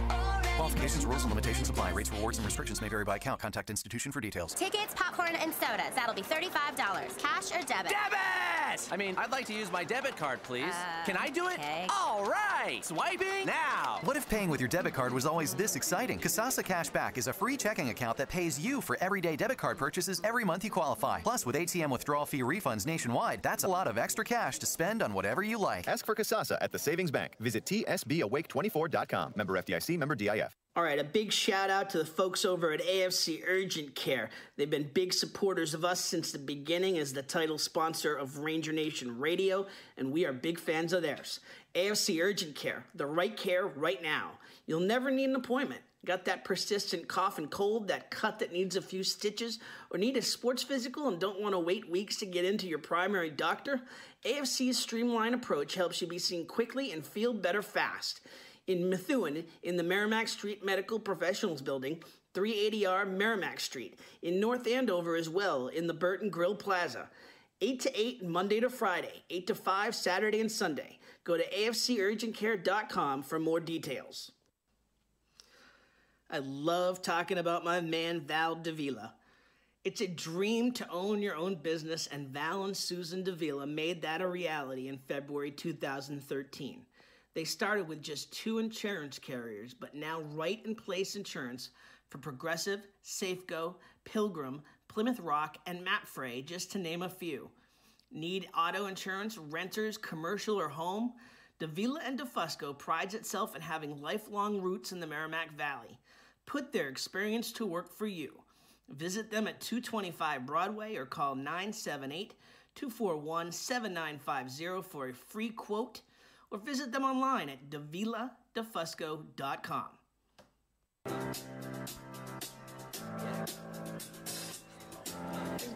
Already. Qualifications, rules, and limitations apply. Rates, rewards, and restrictions may vary by account. Contact institution for details. Tickets, popcorn, and sodas. That'll be $35. Cash or debit? Debit! I mean, I'd like to use my debit card, please. Can I do it? okay. All right. Swiping now. What if paying with your debit card was always this exciting? Kasasa Cashback is a free checking account that pays you for everyday debit card purchases every month you qualify. Plus, with ATM withdrawal fee refunds nationwide, that's a lot of extra cash to spend on whatever you like. Ask for Kasasa at the Savings Bank. Visit tsbawake24.com. Member FDIC, member DIF. All right, a big shout out to the folks over at AFC Urgent Care. They've been big supporters of us since the beginning as the title sponsor of Ranger Nation Radio, and we are big fans of theirs. AFC Urgent Care, the right care right now. You'll never need an appointment. Got that persistent cough and cold, that cut that needs a few stitches, or need a sports physical and don't want to wait weeks to get into your primary doctor? AFC's streamlined approach helps you be seen quickly and feel better fast. In Methuen, in the Merrimack Street Medical Professionals Building, 380R Merrimack Street. In North Andover as well, in the Burton Grill Plaza. 8 to 8 Monday to Friday, 8 to 5 Saturday and Sunday. Go to afcurgentcare.com for more details. I love talking about my man Val Davila. It's a dream to own your own business, and Val and Susan Davila made that a reality in February 2013. They started with just 2 insurance carriers, but now Right in Place Insurance for Progressive, Safeco, Pilgrim, Plymouth Rock, and Mapfre, just to name a few. Need auto insurance, renters, commercial, or home? Davila and DeFusco prides itself in having lifelong roots in the Merrimack Valley. Put their experience to work for you. Visit them at 225 Broadway or call 978-241-7950 for a free quote, or visit them online at daviladefusco.com.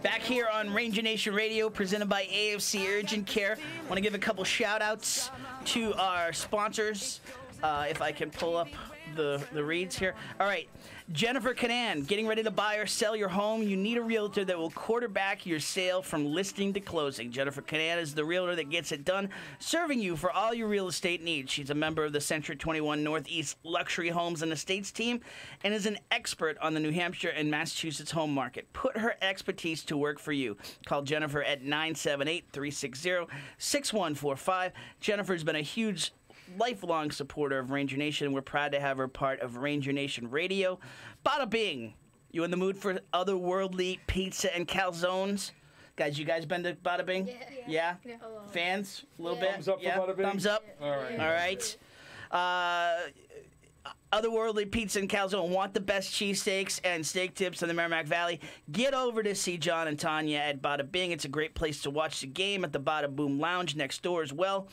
Back here on Ranger Nation Radio, presented by AFC Urgent Care. I want to give a couple shout-outs to our sponsors, if I can pull up the reads here. All right, Jennifer Canan, getting ready to buy or sell your home. You need a realtor that will quarterback your sale from listing to closing. Jennifer Canan is the realtor that gets it done, serving you for all your real estate needs. She's a member of the Century 21 Northeast Luxury Homes and Estates team and is an expert on the New Hampshire and Massachusetts home market. Put her expertise to work for you. Call Jennifer at 978-360-6145. Jennifer's been a huge lifelong supporter of Ranger Nation, and we're proud to have her part of Ranger Nation Radio. Bada bing! You in the mood for otherworldly pizza and calzones? Guys, you guys been to Bada Bing? Yeah? Fans? A little bit? Thumbs up for Bada Bing? Thumbs up? All right. All right. Otherworldly Pizza and Calzone want the best cheesesteaks and steak tips in the Merrimack Valley. Get over to see John and Tanya at Bada Bing. It's a great place to watch the game at the Bada Boom Lounge next door as well.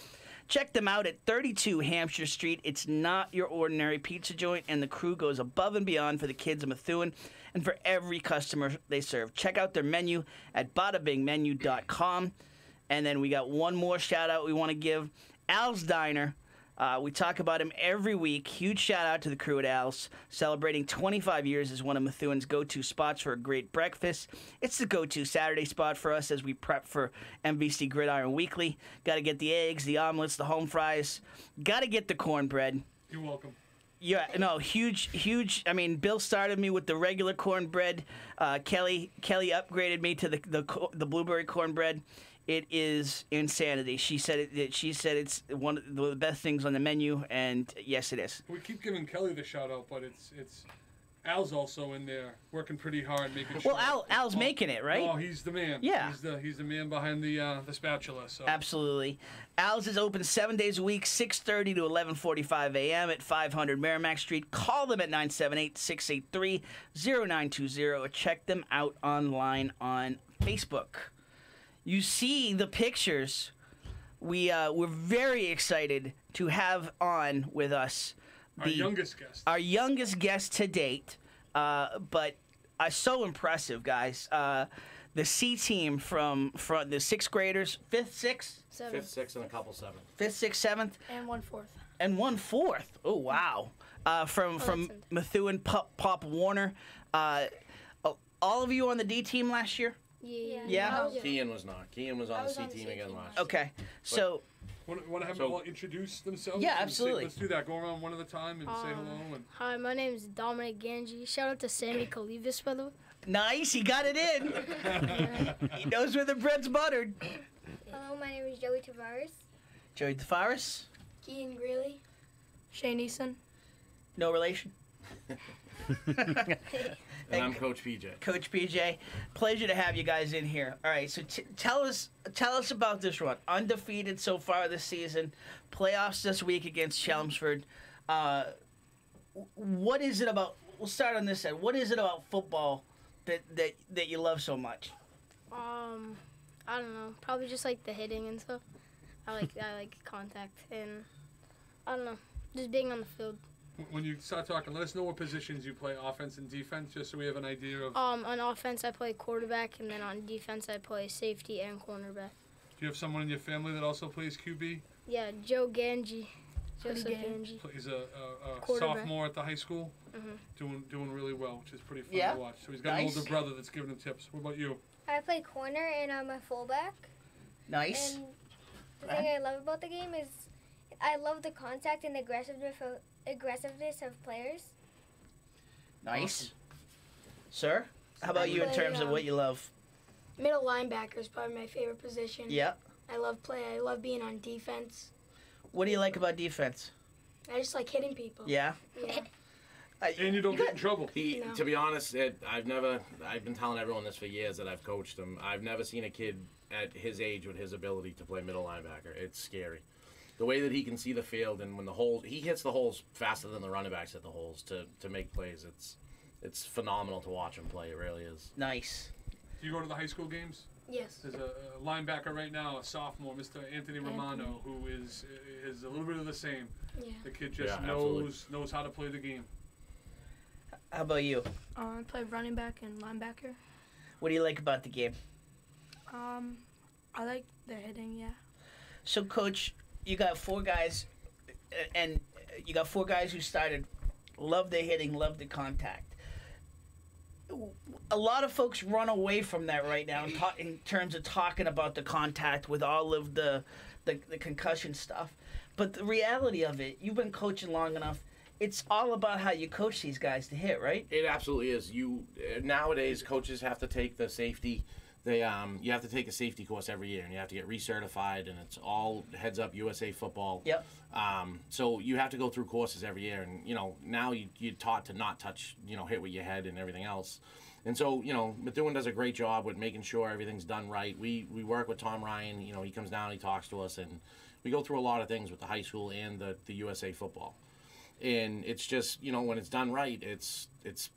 Check them out at 32 Hampshire Street. It's not your ordinary pizza joint, and the crew goes above and beyond for the kids of Methuen and for every customer they serve. Check out their menu at badabingmenu.com. And then we got one more shout-out we want to give. Al's Diner. We talk about him every week. Huge shout-out to the crew at Al's, celebrating 25 years as one of Methuen's go-to spots for a great breakfast. It's the go-to Saturday spot for us as we prep for MVC Gridiron Weekly. Got to get the eggs, the omelets, the home fries. Got to get the cornbread. You're welcome. Yeah, no, huge. I mean, Bill started me with the regular cornbread. Kelly upgraded me to the blueberry cornbread. It is insanity. She said it's one of the best things on the menu, and yes, it is. We keep giving Kelly the shout out, but it's Al's also in there working pretty hard, making sure. Well, Al's making it, right? Oh, he's the man. Yeah, he's the man behind the spatula. So. Absolutely. Al's is open 7 days a week, 6:30 to 11:45 a.m. at 500 Merrimack Street. Call them at 978-683-0920 or check them out online on Facebook. You see the pictures. We're very excited to have on with us Our youngest guest to date. But so impressive, guys. The C team from the sixth graders, fifth, sixth, Fifth, sixth, and a couple seventh. Fifth, sixth, seventh, and 1/4. And 1/4. Oh wow! From Methuen Pop Warner. All of you on the D team last year. Yeah. Kean was not. Kean was on the C team again last year. Okay, so. Want to have them all introduce themselves? Yeah, absolutely. Let's do that. Go around one at a time and say hello. And... Hi, my name is Dominic Ganji. Shout out to Sammy Kalivas, by the way. Nice, he got it in. He knows where the bread's buttered. Hello, my name is Joey Tavares. Joey Tavares. Kean Greeley. Shane Eason. No relation. And I'm Coach PJ. Coach PJ, pleasure to have you guys in here. All right, so tell us about this run. Undefeated so far this season. Playoffs this week against Chelmsford. What is it about? We'll start on this side. What is it about football that you love so much? I don't know. Probably just like the hitting and stuff. I like contact and I don't know, just being on the field. When you start talking, let us know what positions you play, offense and defense, just so we have an idea of... On offense, I play quarterback, and then on defense, I play safety and cornerback. Do you have someone in your family that also plays QB? Yeah, Joe Ganji. Joseph Ganji. He's a sophomore at the high school, doing really well, which is pretty fun to watch. So he's got an older brother that's giving him tips. What about you? I play corner, and I'm a fullback. Nice. And the thing I love about the game is I love the contact and aggressiveness of players. Nice. Awesome. Sir, how about you in terms of what you love? Middle linebacker is probably my favorite position. Yeah. I love being on defense. What do you like about defense? I just like hitting people. Yeah? Yeah. And you don't get in trouble. To be honest, I've been telling everyone this for years that I've coached him. I've never seen a kid at his age with his ability to play middle linebacker. It's scary. The way that he can see the field, and when he hits the holes faster than the running backs hit the holes to make plays. It's phenomenal to watch him play. It really is. Nice. Do you go to the high school games? Yes. There's a linebacker right now, a sophomore, Mr. Anthony Romano, who is a little bit of the same. Yeah. The kid just knows how to play the game. How about you? I play running back and linebacker. What do you like about the game? I like the hitting, yeah. So, Coach, you got 4 guys, and you got 4 guys who started, love the hitting, love the contact. A lot of folks run away from that right now in terms of talking about the contact with all of the concussion stuff. But the reality of it, you've been coaching long enough. It's all about how you coach these guys to hit, right? It absolutely is. Nowadays, coaches have to take the safety. You have to take a safety course every year, and you have to get recertified, and it's all heads up USA football. Yep. So you have to go through courses every year, and now you're taught to not touch, hit with your head and everything else. And so Methuen does a great job with making sure everything's done right. We work with Tom Ryan. He comes down, he talks to us, and we go through a lot of things with the high school and the USA football. And it's just, when it's done right, it's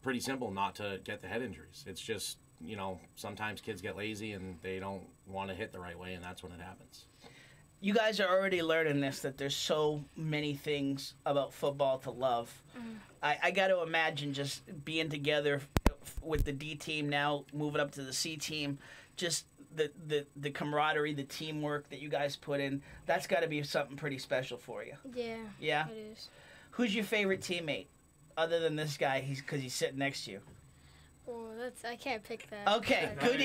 pretty simple not to get the head injuries. It's just, sometimes kids get lazy and they don't want to hit the right way, and that's when it happens. You guys are already learning this, that there's so many things about football to love. I got to imagine just being together with the D team now, moving up to the C team, just the camaraderie, the teamwork that you guys put in, that's got to be something pretty special for you. Yeah. Yeah? It is. Who's your favorite teammate, other than this guy, because he's sitting next to you? Well, I can't pick that. Okay, good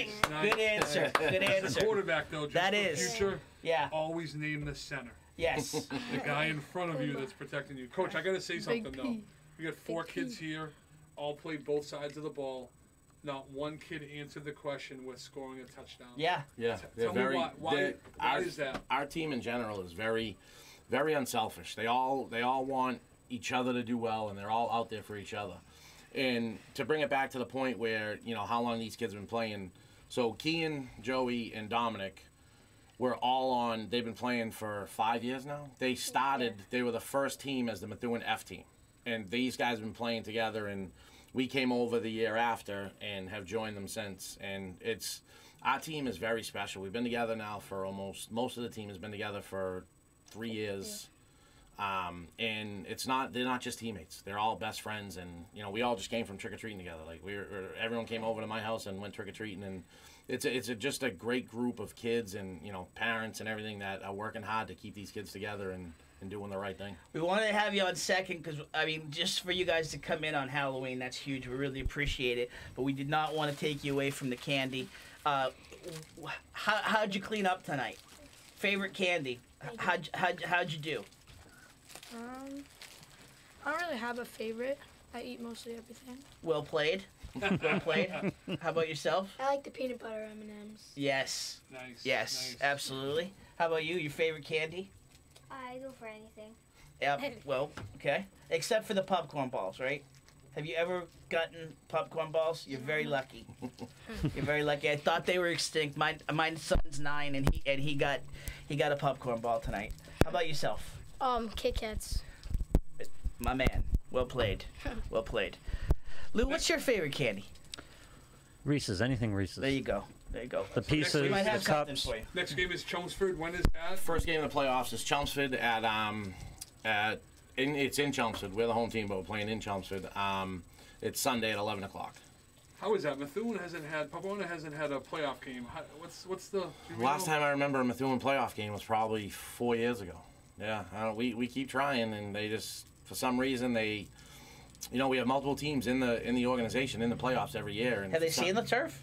answer. Good As answer. a quarterback, though, just That for is. future, Yeah. always name the center. Yes. The guy in front of you that's protecting you. Coach, I got to say something, though. We got 4 kids here, all play both sides of the ball. Not one kid answered the question with scoring a touchdown. Yeah. Yeah. Tell me why is that? Our team in general is very, very unselfish. They all want each other to do well, and they're all out there for each other. And to bring it back to the point where, how long these kids have been playing. So Kean, Joey, and Dominic they've been playing for 5 years now. They were the first team as the Methuen F team. And these guys have been playing together, and we came over the year after and have joined them since. And our team is very special. We've been together now for most of the team has been together for 3 years. And they're not just teammates. They're all best friends, and we all just came from trick-or-treating together. Like everyone came over to my house and went trick-or-treating, and it's just a great group of kids and parents and everything that are working hard to keep these kids together and doing the right thing. We wanted to have you on second because, just for you guys to come in on Halloween, that's huge. We really appreciate it. But we did not want to take you away from the candy. How'd you clean up tonight? Favorite candy? How'd you do? I don't really have a favorite. I eat mostly everything. Well played. Well played. How about yourself? I like the peanut butter M&Ms. Yes. Nice. Yes, absolutely. How about you? Your favorite candy? I go for anything. Yeah, well, okay. Except for the popcorn balls, right? Have you ever gotten popcorn balls? You're very lucky. You're very lucky. I thought they were extinct. My son's 9, and he got a popcorn ball tonight. How about yourself? Kit Kats. My man. Well played. Well played. Lou, what's your favorite candy? Reese's, anything Reese's. There you go. There you go. The pieces, We might have the something cups. for you. Next game is Chelmsford. When is that? First game of the playoffs is Chelmsford it's in Chelmsford. We're the home team, but we're playing in Chelmsford. It's Sunday at 11 o'clock. How is that? Methuen Papona hasn't had a playoff game. What's the... Last time I remember a Methuen playoff game was probably 4 years ago. Yeah, we keep trying, and they just, for some reason, we have multiple teams in the organization in the playoffs every year. And have they seen the turf?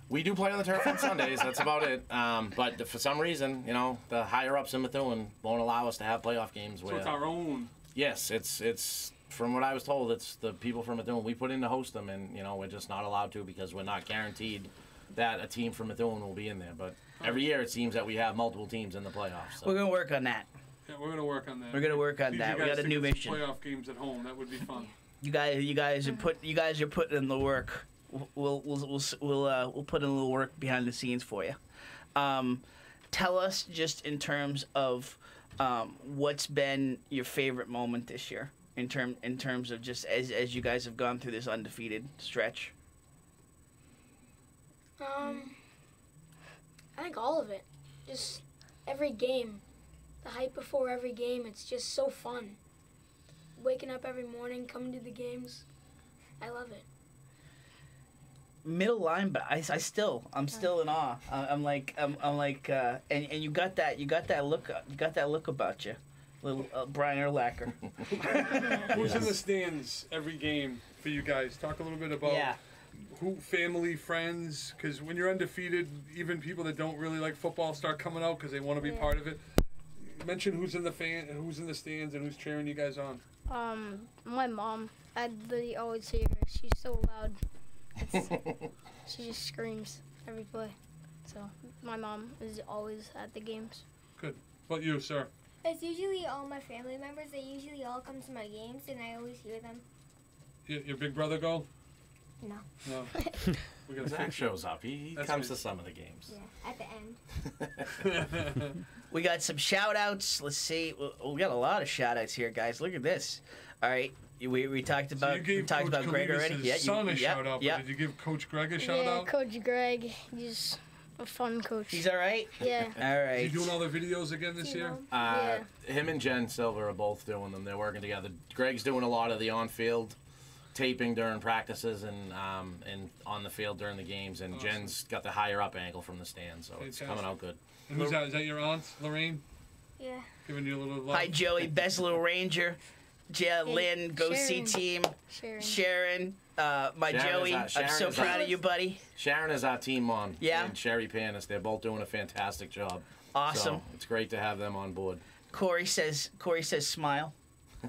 We do play on the turf on Sundays. That's about it. But for some reason, the higher ups in Methuen won't allow us to have playoff games. So it's our own. Yes, it's from what I was told, it's the people from Methuen. We put in to host them, and we're just not allowed to because we're not guaranteed that a team from Methuen will be in there. But every year it seems that we have multiple teams in the playoffs. So. We're gonna work on that. Yeah, we're gonna work on that. We're gonna work on that. We got a new mission. Playoff games at home. That would be fun. You guys are putting in the work. We'll put in a little work behind the scenes for you. Tell us just in terms of what's been your favorite moment this year in terms of just as you guys have gone through this undefeated stretch. I think all of it. Just every game. The hype before every game, it's just so fun. Waking up every morning, coming to the games. I love it. Middle linebacker, I'm still in awe. I'm like, and you got that look about you, little Brian Urlacher. Who's in the stands every game for you guys? Talk a little bit about who, family, friends, because when you're undefeated, even people that don't really like football start coming out because they want to be part of it. Mention who's in the stands, and who's cheering you guys on. My mom. I literally always hear her. She's so loud. She just screams every play. So my mom is always at the games. Good. What about you, sir? It's usually all my family members. They usually all come to my games, and I always hear them. Your big brother go? No. No. Zach shows up. He comes to some of the games. Yeah, at the end. We got some shout outs. Let's see. We got a lot of shout outs here, guys. Look at this. All right. We talked about Coach Greg already. Kalidas' Yeah, son a shout out. But did you give Coach Greg a shout out? Coach Greg. He's a fun coach. He's all right. Yeah. All right. Is he doing all the videos again this year? Him and Jen Silver are both doing them. They're working together. Greg's doing a lot of the on-field taping during practices and on the field during the games, and Awesome. Jen's got the higher up angle from the stand, so it's coming out good. And who's that? Is that your aunt, Lorraine? Yeah. Giving you a little love. Hi, Joey, best little ranger. Lynn, Go See Team. Sharon. My Joey, I'm so proud of you, buddy. Sharon is our team mom. Yeah. And Sherry Panis. They're both doing a fantastic job. Awesome. So it's great to have them on board. Corey says smile.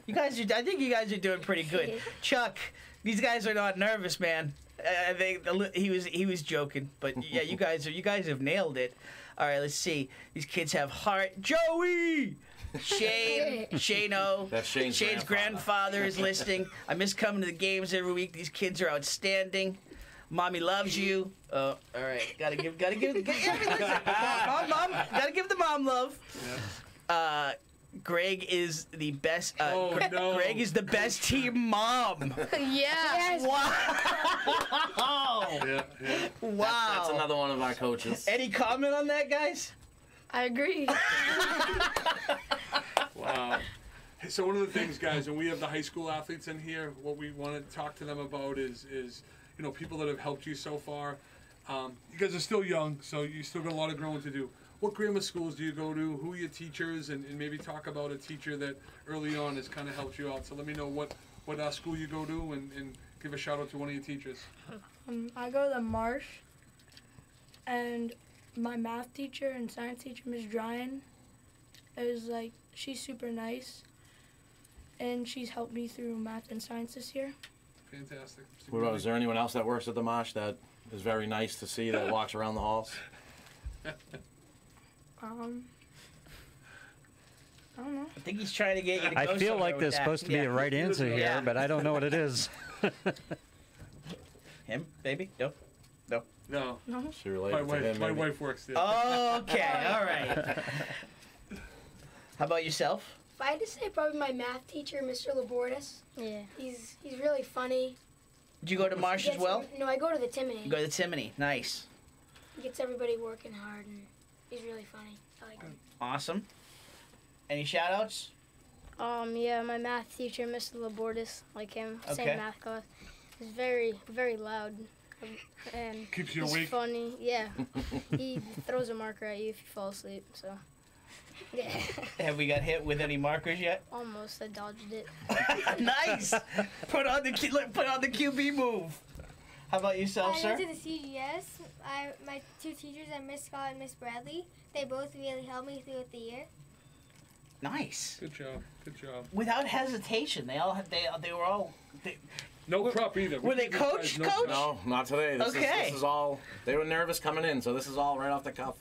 You guys are. I think you guys are doing pretty good. Chuck, these guys are not nervous, man. I think he was joking, but yeah, you guys have nailed it. All right, let's see. These kids have heart. Joey. Shane-O. That's Shane's grandfather is listening. I miss coming to the games every week. These kids are outstanding. Mommy loves you. All right. Gotta give mom. Gotta give the mom love. Yeah. Greg is the best. No. Greg is the best team mom. Yes. Wow. Yeah. Wow. That's another one of our coaches. Any comment on that, guys? I agree. Wow. Hey, so one of the things, guys, and we have the high school athletes in here, what we want to talk to them about is people that have helped you so far. You guys are still young, so you still got a lot of growing to do. What grammar schools do you go to? Who are your teachers? And maybe talk about a teacher that early on has kind of helped you out. So let me know what school you go to and give a shout out to one of your teachers. I go to the Marsh, and my math teacher and science teacher, Ms. Dryan, she's super nice, and she's helped me through math and science this year. Fantastic. Is there anyone else that works at the Marsh that is very nice to see that walks around the halls? I don't know. I think he's trying to get you to go I feel like somewhere there's with that. supposed to be a right answer here, Yeah. but I don't know what it is. Him, baby? No. No. She related to him. My maybe. wife works there. Okay, all right. How about yourself? If I had to say, probably my math teacher, Mr. Labortis. Yeah. He's really funny. Did you go to Marsh as well? No, I go to the Timony. You go to Timony. Nice. He gets everybody working hard, and he's really funny. I like him. Awesome. Any shout-outs? Yeah, my math teacher, Mr. Labortis, like him, Okay. same math class. He's very, very loud. And Keeps you he's awake. funny. Yeah. He throws a marker at you if you fall asleep, so. Yeah. Have we got hit with any markers yet? Almost, I dodged it. Nice. Put on the QB move. How about yourself, I sir? went to the CGS. My two teachers are Miss Scott and Miss Bradley. They both really helped me throughout the year. Nice. Good job. Without hesitation, they were all. No prep either. Were they coach? No, not today. This Okay. is all. They were nervous coming in, so this is all right off the cuff.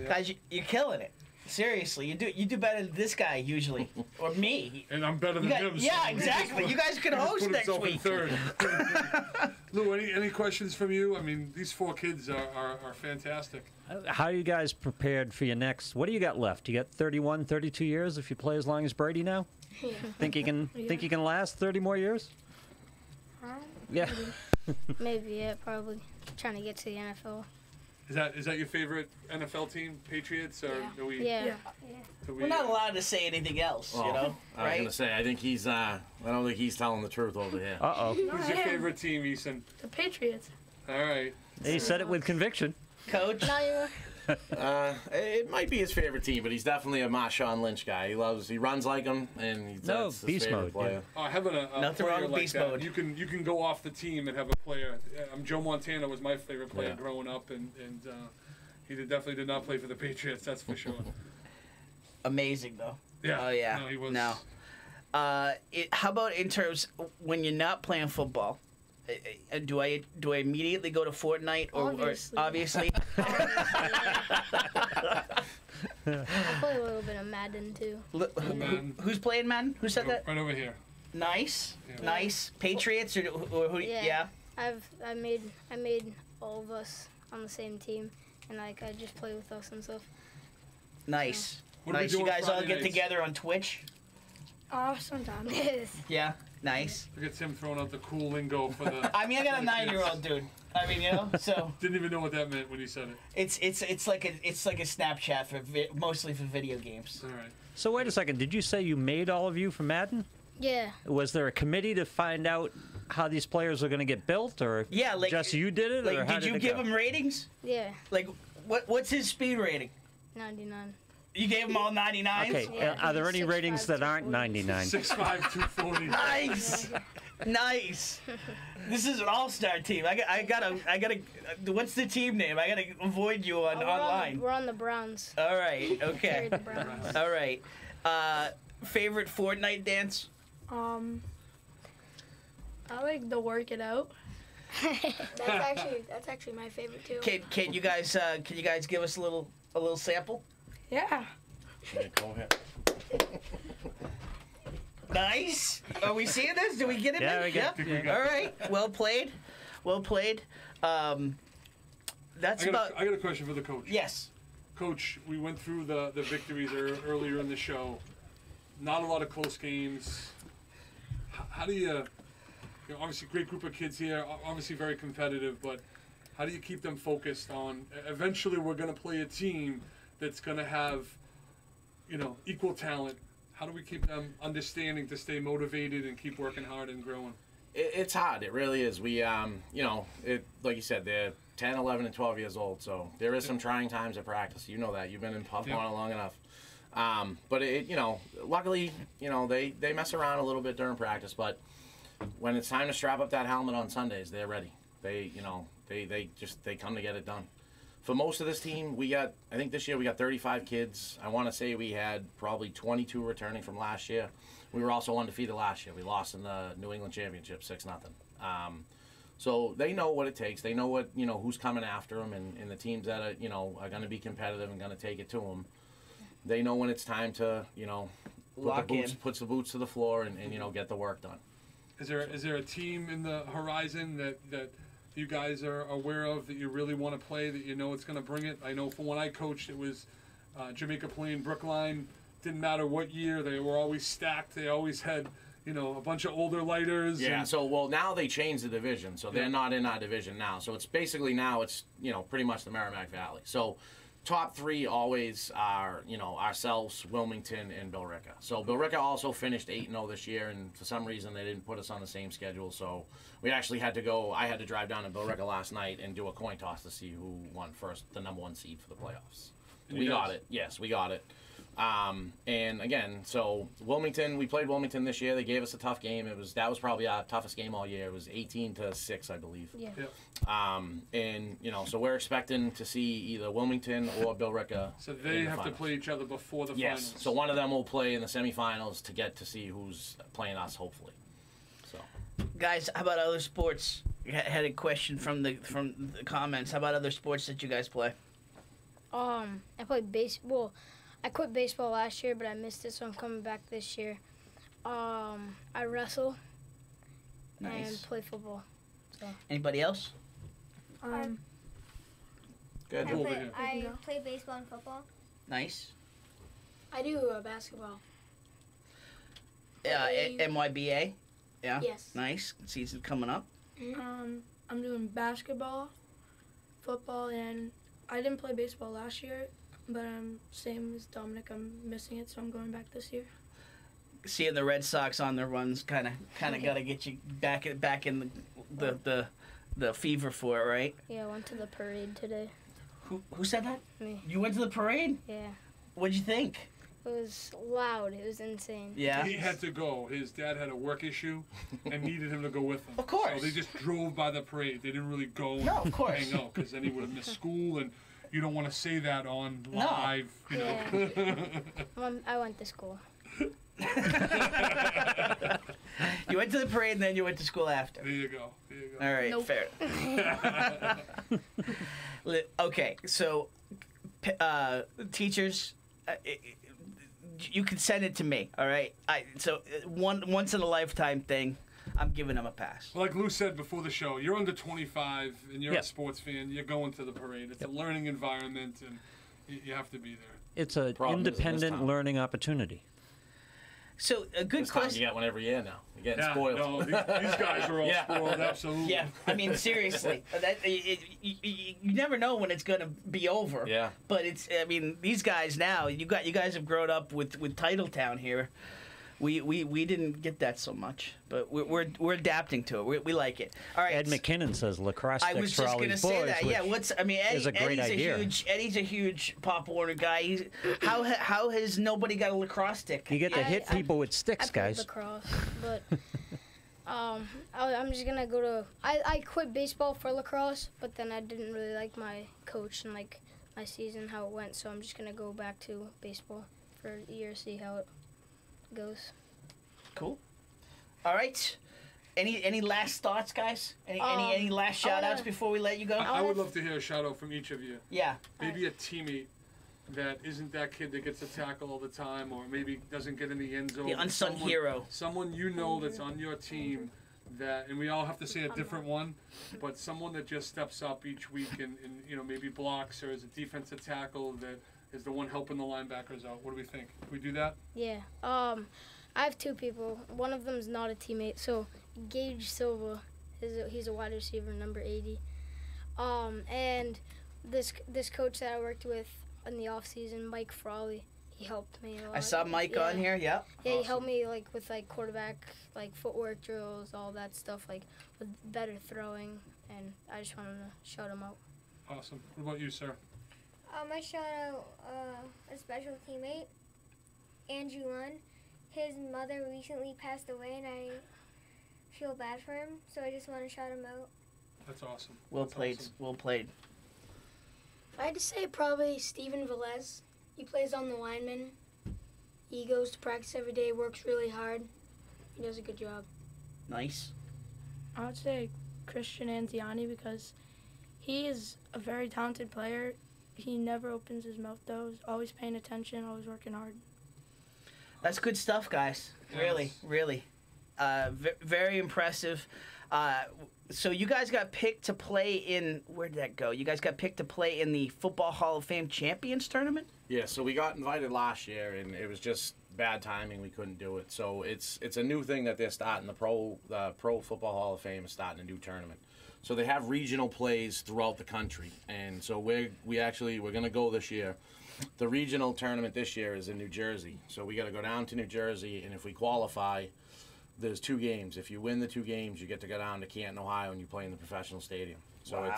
Guys, you're killing it. Seriously, you do better than this guy usually, or me. And I'm better than him. Yeah, exactly. You guys can host next put week. himself in third. Lou, any questions from you? I mean, these four kids are fantastic. How are you guys prepared for your next? What do you got left? You got 31, 32 years if you play as long as Brady now? Yeah. Think you can last 30 more years? Yeah. Maybe, yeah, probably. Trying to get to the NFL. Is that your favorite NFL team, Patriots, or do we? Yeah. We're not allowed to say anything else, Well, you know, I was right? gonna say, I think he's. I don't think he's telling the truth over here. Uh-oh. Who's your favorite team, Eason? The Patriots. All right. He said it with conviction. Coach? It might be his favorite team, but he's definitely a Marshawn Lynch guy. He runs like him, and that's his beast favorite mode, player. Having a Nothing player wrong with like beast that, mode. you can go off the team and have a player. Joe Montana was my favorite player Yeah. growing up, and he definitely did not play for the Patriots. That's for sure. Amazing though. Yeah. Oh yeah. No, he was. No. How about in terms when you're not playing football? Do I immediately go to Fortnite or obviously? I play a little bit of Madden too. Who's playing Madden? Who said that? Right over here. Nice, nice. Patriots or who? Yeah. I made all of us on the same team, and I just play with us and stuff. Nice. What are we Nice. You doing guys all Friday get nights? together on Twitch? Sometimes. Yeah. Nice. Look at Tim throwing out the cool lingo for the. I mean, I got a 9-year-old dude. I mean, you know, so didn't even know what that meant when you said it. It's like a Snapchat for mostly for video games. All right. So wait a second. Did you say you made all of you for Madden? Yeah. Was there a committee to find out how these players are going to get built, or Yeah, like just you did it, Like, or how did you it give go? him ratings? Yeah. Like, what's his speed rating? 99. You gave him all 99s? Okay. Yeah, Are there any 6'5", ratings that aren't 99? 6'5", 240. Nice, nice. This is an all-star team. I gotta. What's the team name? I gotta avoid you online. We're on the Browns. All right. Carry Okay. the Browns. All right. Favorite Fortnite dance? I like the work it out. That's actually my favorite too. Can you guys give us a little sample? Yeah. Okay, go ahead. Nice. Are we seeing this? Do we get it? Yeah, in? we got it. All right. Well played. Well played. That's about. I got a question for the coach. Yes. Coach, we went through the victories earlier in the show. Not a lot of close games. How do you know, obviously great group of kids here, obviously very competitive, but how do you keep them focused on, eventually we're going to play a team that's going to have, equal talent. How do we keep them understanding to stay motivated and keep working hard and growing? It's hard. It really is. We, like you said, they're 10, 11, and 12 years old, so there is some trying times at practice. You know that. You've been in Puff Corner long enough. But luckily, they mess around a little bit during practice, but when it's time to strap up that helmet on Sundays, they're ready. They come to get it done. For most of this team, I think this year we got 35 kids. I want to say we had probably 22 returning from last year. We were also undefeated last year. We lost in the New England Championship 6-0. So they know what it takes. They know what, who's coming after them, and the teams that are going to be competitive and going to take it to them. They know when it's time to, put the boots to the floor and get the work done. Is there a team in the horizon that you guys are aware of that you really want to play, that it's going to bring it? I know from when I coached, it was Jamaica Plain, Brookline. Didn't matter what year, they were always stacked. They always had, a bunch of older lighters. Yeah, so, now they changed the division, so they're not in our division now. So it's basically now it's, pretty much the Merrimack Valley. So top three always are, ourselves, Wilmington, and Billerica. So Billerica also finished 8-0 this year, and for some reason they didn't put us on the same schedule. So we actually had to go. I had to drive down to Billerica last night and do a coin toss to see who won first, the number one seed for the playoffs. We got it. Yes, we got it. And again, so Wilmington, we played Wilmington this year. They gave us a tough game. That was probably our toughest game all year. It was 18-6, I believe. Yeah. And so we're expecting to see either Wilmington or Billerica. So they have to play each other before the finals. finals. So one of them will play in the semifinals to get to see who's playing us, hopefully. So, guys, how about other sports? I had a question from the comments. How about other sports that you guys play? I play baseball. I quit baseball last year, but I missed it, so I'm coming back this year. I wrestle and play football. So. Anybody else? Good. I play baseball and football. Nice. I do basketball. MYBA? Yeah? Yes. Nice. Season coming up. I'm doing basketball, football, and I didn't play baseball last year, but I'm same as Dominic. I'm missing it, so I'm going back this year. Seeing the Red Sox on their runs kind of got to get you back in the fever for it, right? Yeah, I went to the parade today. Who said that? Me. You went to the parade? Yeah. What'd you think? It was loud. It was insane. Yeah. He had to go. His dad had a work issue and needed him to go with him. Of course. So they just drove by the parade. They didn't really go and of course. hang out, because then he would have missed school, and you don't want to say that on live. I went to school. You went to the parade and then you went to school after. There you go. All right, nope. Fair. Okay, so teachers, you can send it to me. All right. Once in a lifetime thing. I'm giving them a pass. Like Lou said before the show, you're under 25 and you're a sports fan. You're going to the parade. It's a learning environment, and you have to be there. It's an independent learning opportunity. So a good This time question. you get one every year now. You're getting Yeah, spoiled. no, these guys are all Yeah. spoiled, absolutely. Yeah, I mean seriously, you never know when it's gonna be over. Yeah. But it's, I mean, these guys now, you guys have grown up with Titletown here. We didn't get that so much, but we're adapting to it. We like it. All right. Ed McKinnon says lacrosse I sticks was for just all gonna these say boys, that. Yeah, which Eddie's is a great idea. Eddie's a huge Pop Warner guy. How has nobody got a lacrosse stick? You get to hit people with sticks, I played guys. lacrosse, but I'm just gonna go to. I quit baseball for lacrosse, but then I didn't really like my coach and like my season how it went, so I'm just gonna go back to baseball for a year, see how it goes. Cool. All right. Any last thoughts, guys? Any last shout outs before we let you go? I would love to hear a shout out from each of you. Yeah. Maybe a teammate that isn't that kid that gets a tackle all the time, or maybe doesn't get in the end zone. The unsung hero. Someone you know that's on your team that, and we all have to say a different one, but someone that just steps up each week and maybe blocks or is a defensive tackle that is the one helping the linebackers out. What do we think? Can we do that? Yeah. I have two people. One of them's not a teammate. So Gage Silva, he's a wide receiver, number 80. And this coach that I worked with in the off season, Mike Frawley, he helped me a lot. I saw Mike on here. Yeah. Yeah, he helped me with quarterback footwork drills, all that stuff, with better throwing, and I just wanted to shout him out. Awesome. What about you, sir? I shout out a special teammate, Andrew Lunn. His mother recently passed away, and I feel bad for him, so I just want to shout him out. That's awesome. Well played. Well played. If I had to say, probably Steven Velez. He plays on the lineman. He goes to practice every day, works really hard. He does a good job. Nice. I would say Christian Anziani because he is a very talented player. He never opens his mouth, though. He's always paying attention, always working hard. That's good stuff, guys. Really, really. Very impressive. So you guys got picked to play in, where did that go? You guys got picked to play in the Football Hall of Fame Champions Tournament? Yeah, so we got invited last year, and it was just bad timing. We couldn't do it. So it's a new thing that they're starting. The Pro Football Hall of Fame is starting a new tournament. So they have regional plays throughout the country, and so we're going to go this year. The regional tournament this year is in New Jersey, so we got to go down to New Jersey, and if we qualify, there's 2 games. If you win the 2 games, you get to go down to Canton, Ohio, and you play in the professional stadium. So Wow.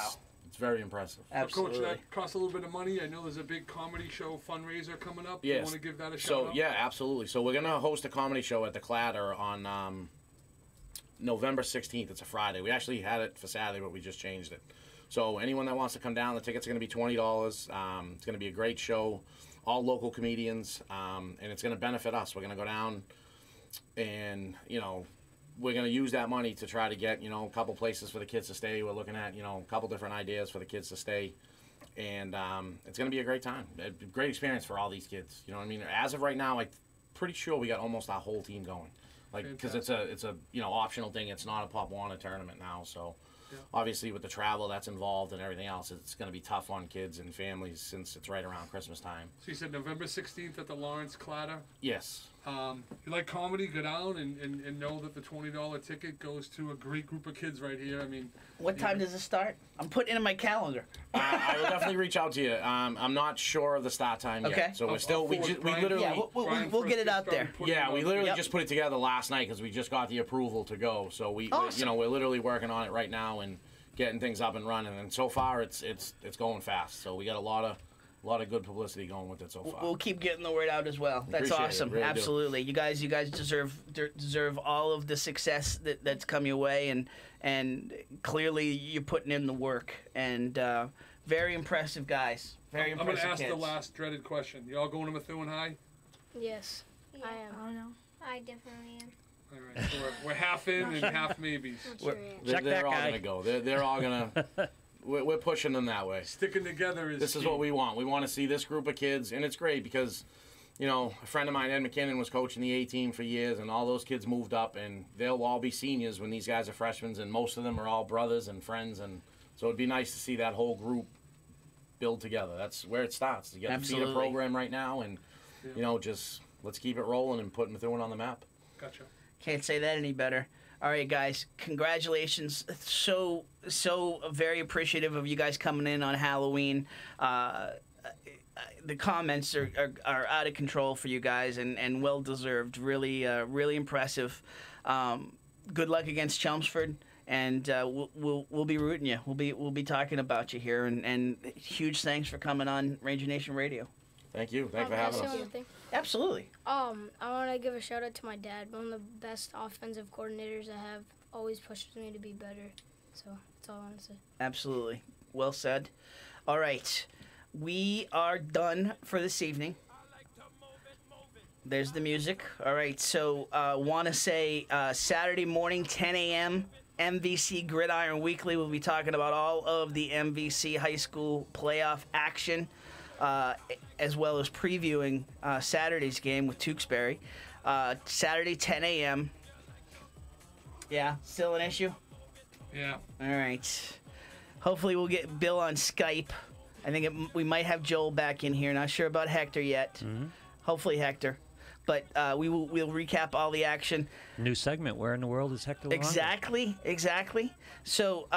it's very impressive. Absolutely. Coach, that costs a little bit of money. I know there's a big comedy show fundraiser coming up. Yes. You want to give that a shout out? Yeah, absolutely. So we're going to host a comedy show at the Clatter on November 16th. It's a Friday. We actually had it for Saturday, but we just changed it. So anyone that wants to come down, the tickets are going to be $20. It's going to be a great show, all local comedians, and it's going to benefit us. We're going to go down and, we're going to use that money to try to get, a couple places for the kids to stay. We're looking at, a couple different ideas for the kids to stay. And it's going to be a great time, a great experience for all these kids. You know what I mean? As of right now, I'm pretty sure we got almost our whole team going. Because it's a optional thing. It's not a Pop Warner tournament now, so obviously with the travel that's involved and everything else, it's going to be tough on kids and families since it's right around Christmas time. So you said November 16th at the Lawrence Clatter. Yes. You like comedy? Go down and know that the $20 ticket goes to a great group of kids right here. I mean, What time does it start? I'm putting it in my calendar. I will definitely reach out to you. I'm not sure of the start time yet. Okay. So we're still, we literally... Yeah, we'll get it out there. Yeah, we literally just put it together last night because we just got the approval to go. So Awesome. we're literally working on it right now and getting things up and running. And so far, it's going fast. So we got a lot of good publicity going with it so far. We'll keep getting the word out as well. That's Appreciate it, awesome. really do. Absolutely. You guys deserve all of the success that's come your way, and clearly you're putting in the work. And very impressive guys. Very I'm going impressive to ask kids. the last dreaded question. You all going to Methuen High? Yes, Yeah, I am. I don't know. I definitely am. All right, so we're half in and half maybes. They're all going to go. They're all going to... We're pushing them that way. Sticking together is This is key. what we want. We want to see this group of kids, and it's great because, a friend of mine, Ed McKinnon, was coaching the A team for years, and all those kids moved up, and they'll all be seniors when these guys are freshmen, and most of them are all brothers and friends, and so it'd be nice to see that whole group build together. That's where it starts. You got to feed a Absolutely. program right now, and just let's keep it rolling and put Methuen on the map. Gotcha. Can't say that any better. All right, guys, congratulations. So very appreciative of you guys coming in on Halloween. The comments are out of control for you guys and well deserved. Really impressive. Good luck against Chelmsford, and we'll be rooting you. We'll be talking about you here, and huge thanks for coming on Ranger Nation Radio. Thank you. Thanks for having us. Absolutely. I want to give a shout out to my dad. One of the best offensive coordinators I have. Always pushes me to be better. So that's all I want to say. Absolutely. Well said. All right. We are done for this evening. There's the music. All right. So want to say Saturday morning, 10 a.m., MVC Gridiron Weekly. We'll be talking about all of the MVC high school playoff action, as well as previewing Saturday's game with Tewksbury. Saturday, 10 a.m. Yeah, still an issue? Yeah. All right. Hopefully we'll get Bill on Skype. I think we might have Joel back in here. Not sure about Hector yet. Mm-hmm. Hopefully Hector. But we'll recap all the action. New segment. Where in the world is Hector Longo? Exactly. So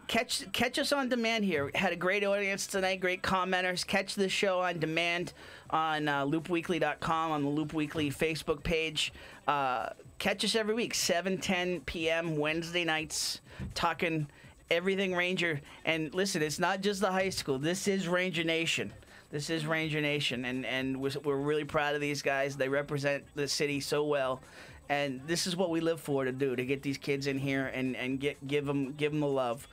catch us on demand here. Had a great audience tonight, great commenters. Catch this show on demand on loopweekly.com, on the Loop Weekly Facebook page. Catch us every week, 7:10 p.m. Wednesday nights, talking everything Ranger. And listen, it's not just the high school. This is Ranger Nation. This is Ranger Nation, and we're really proud of these guys. They represent the city so well, and this is what we live for, to get these kids in here and give them the love.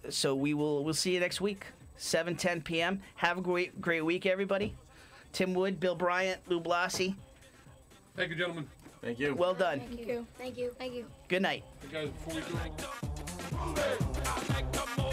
So we'll see you next week, 7:10 p.m. Have a great week, everybody. Tim Wood, Bill Bryant, Lou Blassie. Thank you, gentlemen. Thank you. Well done. Thank you. Thank you. Thank you. Good night. Hey guys, before we go.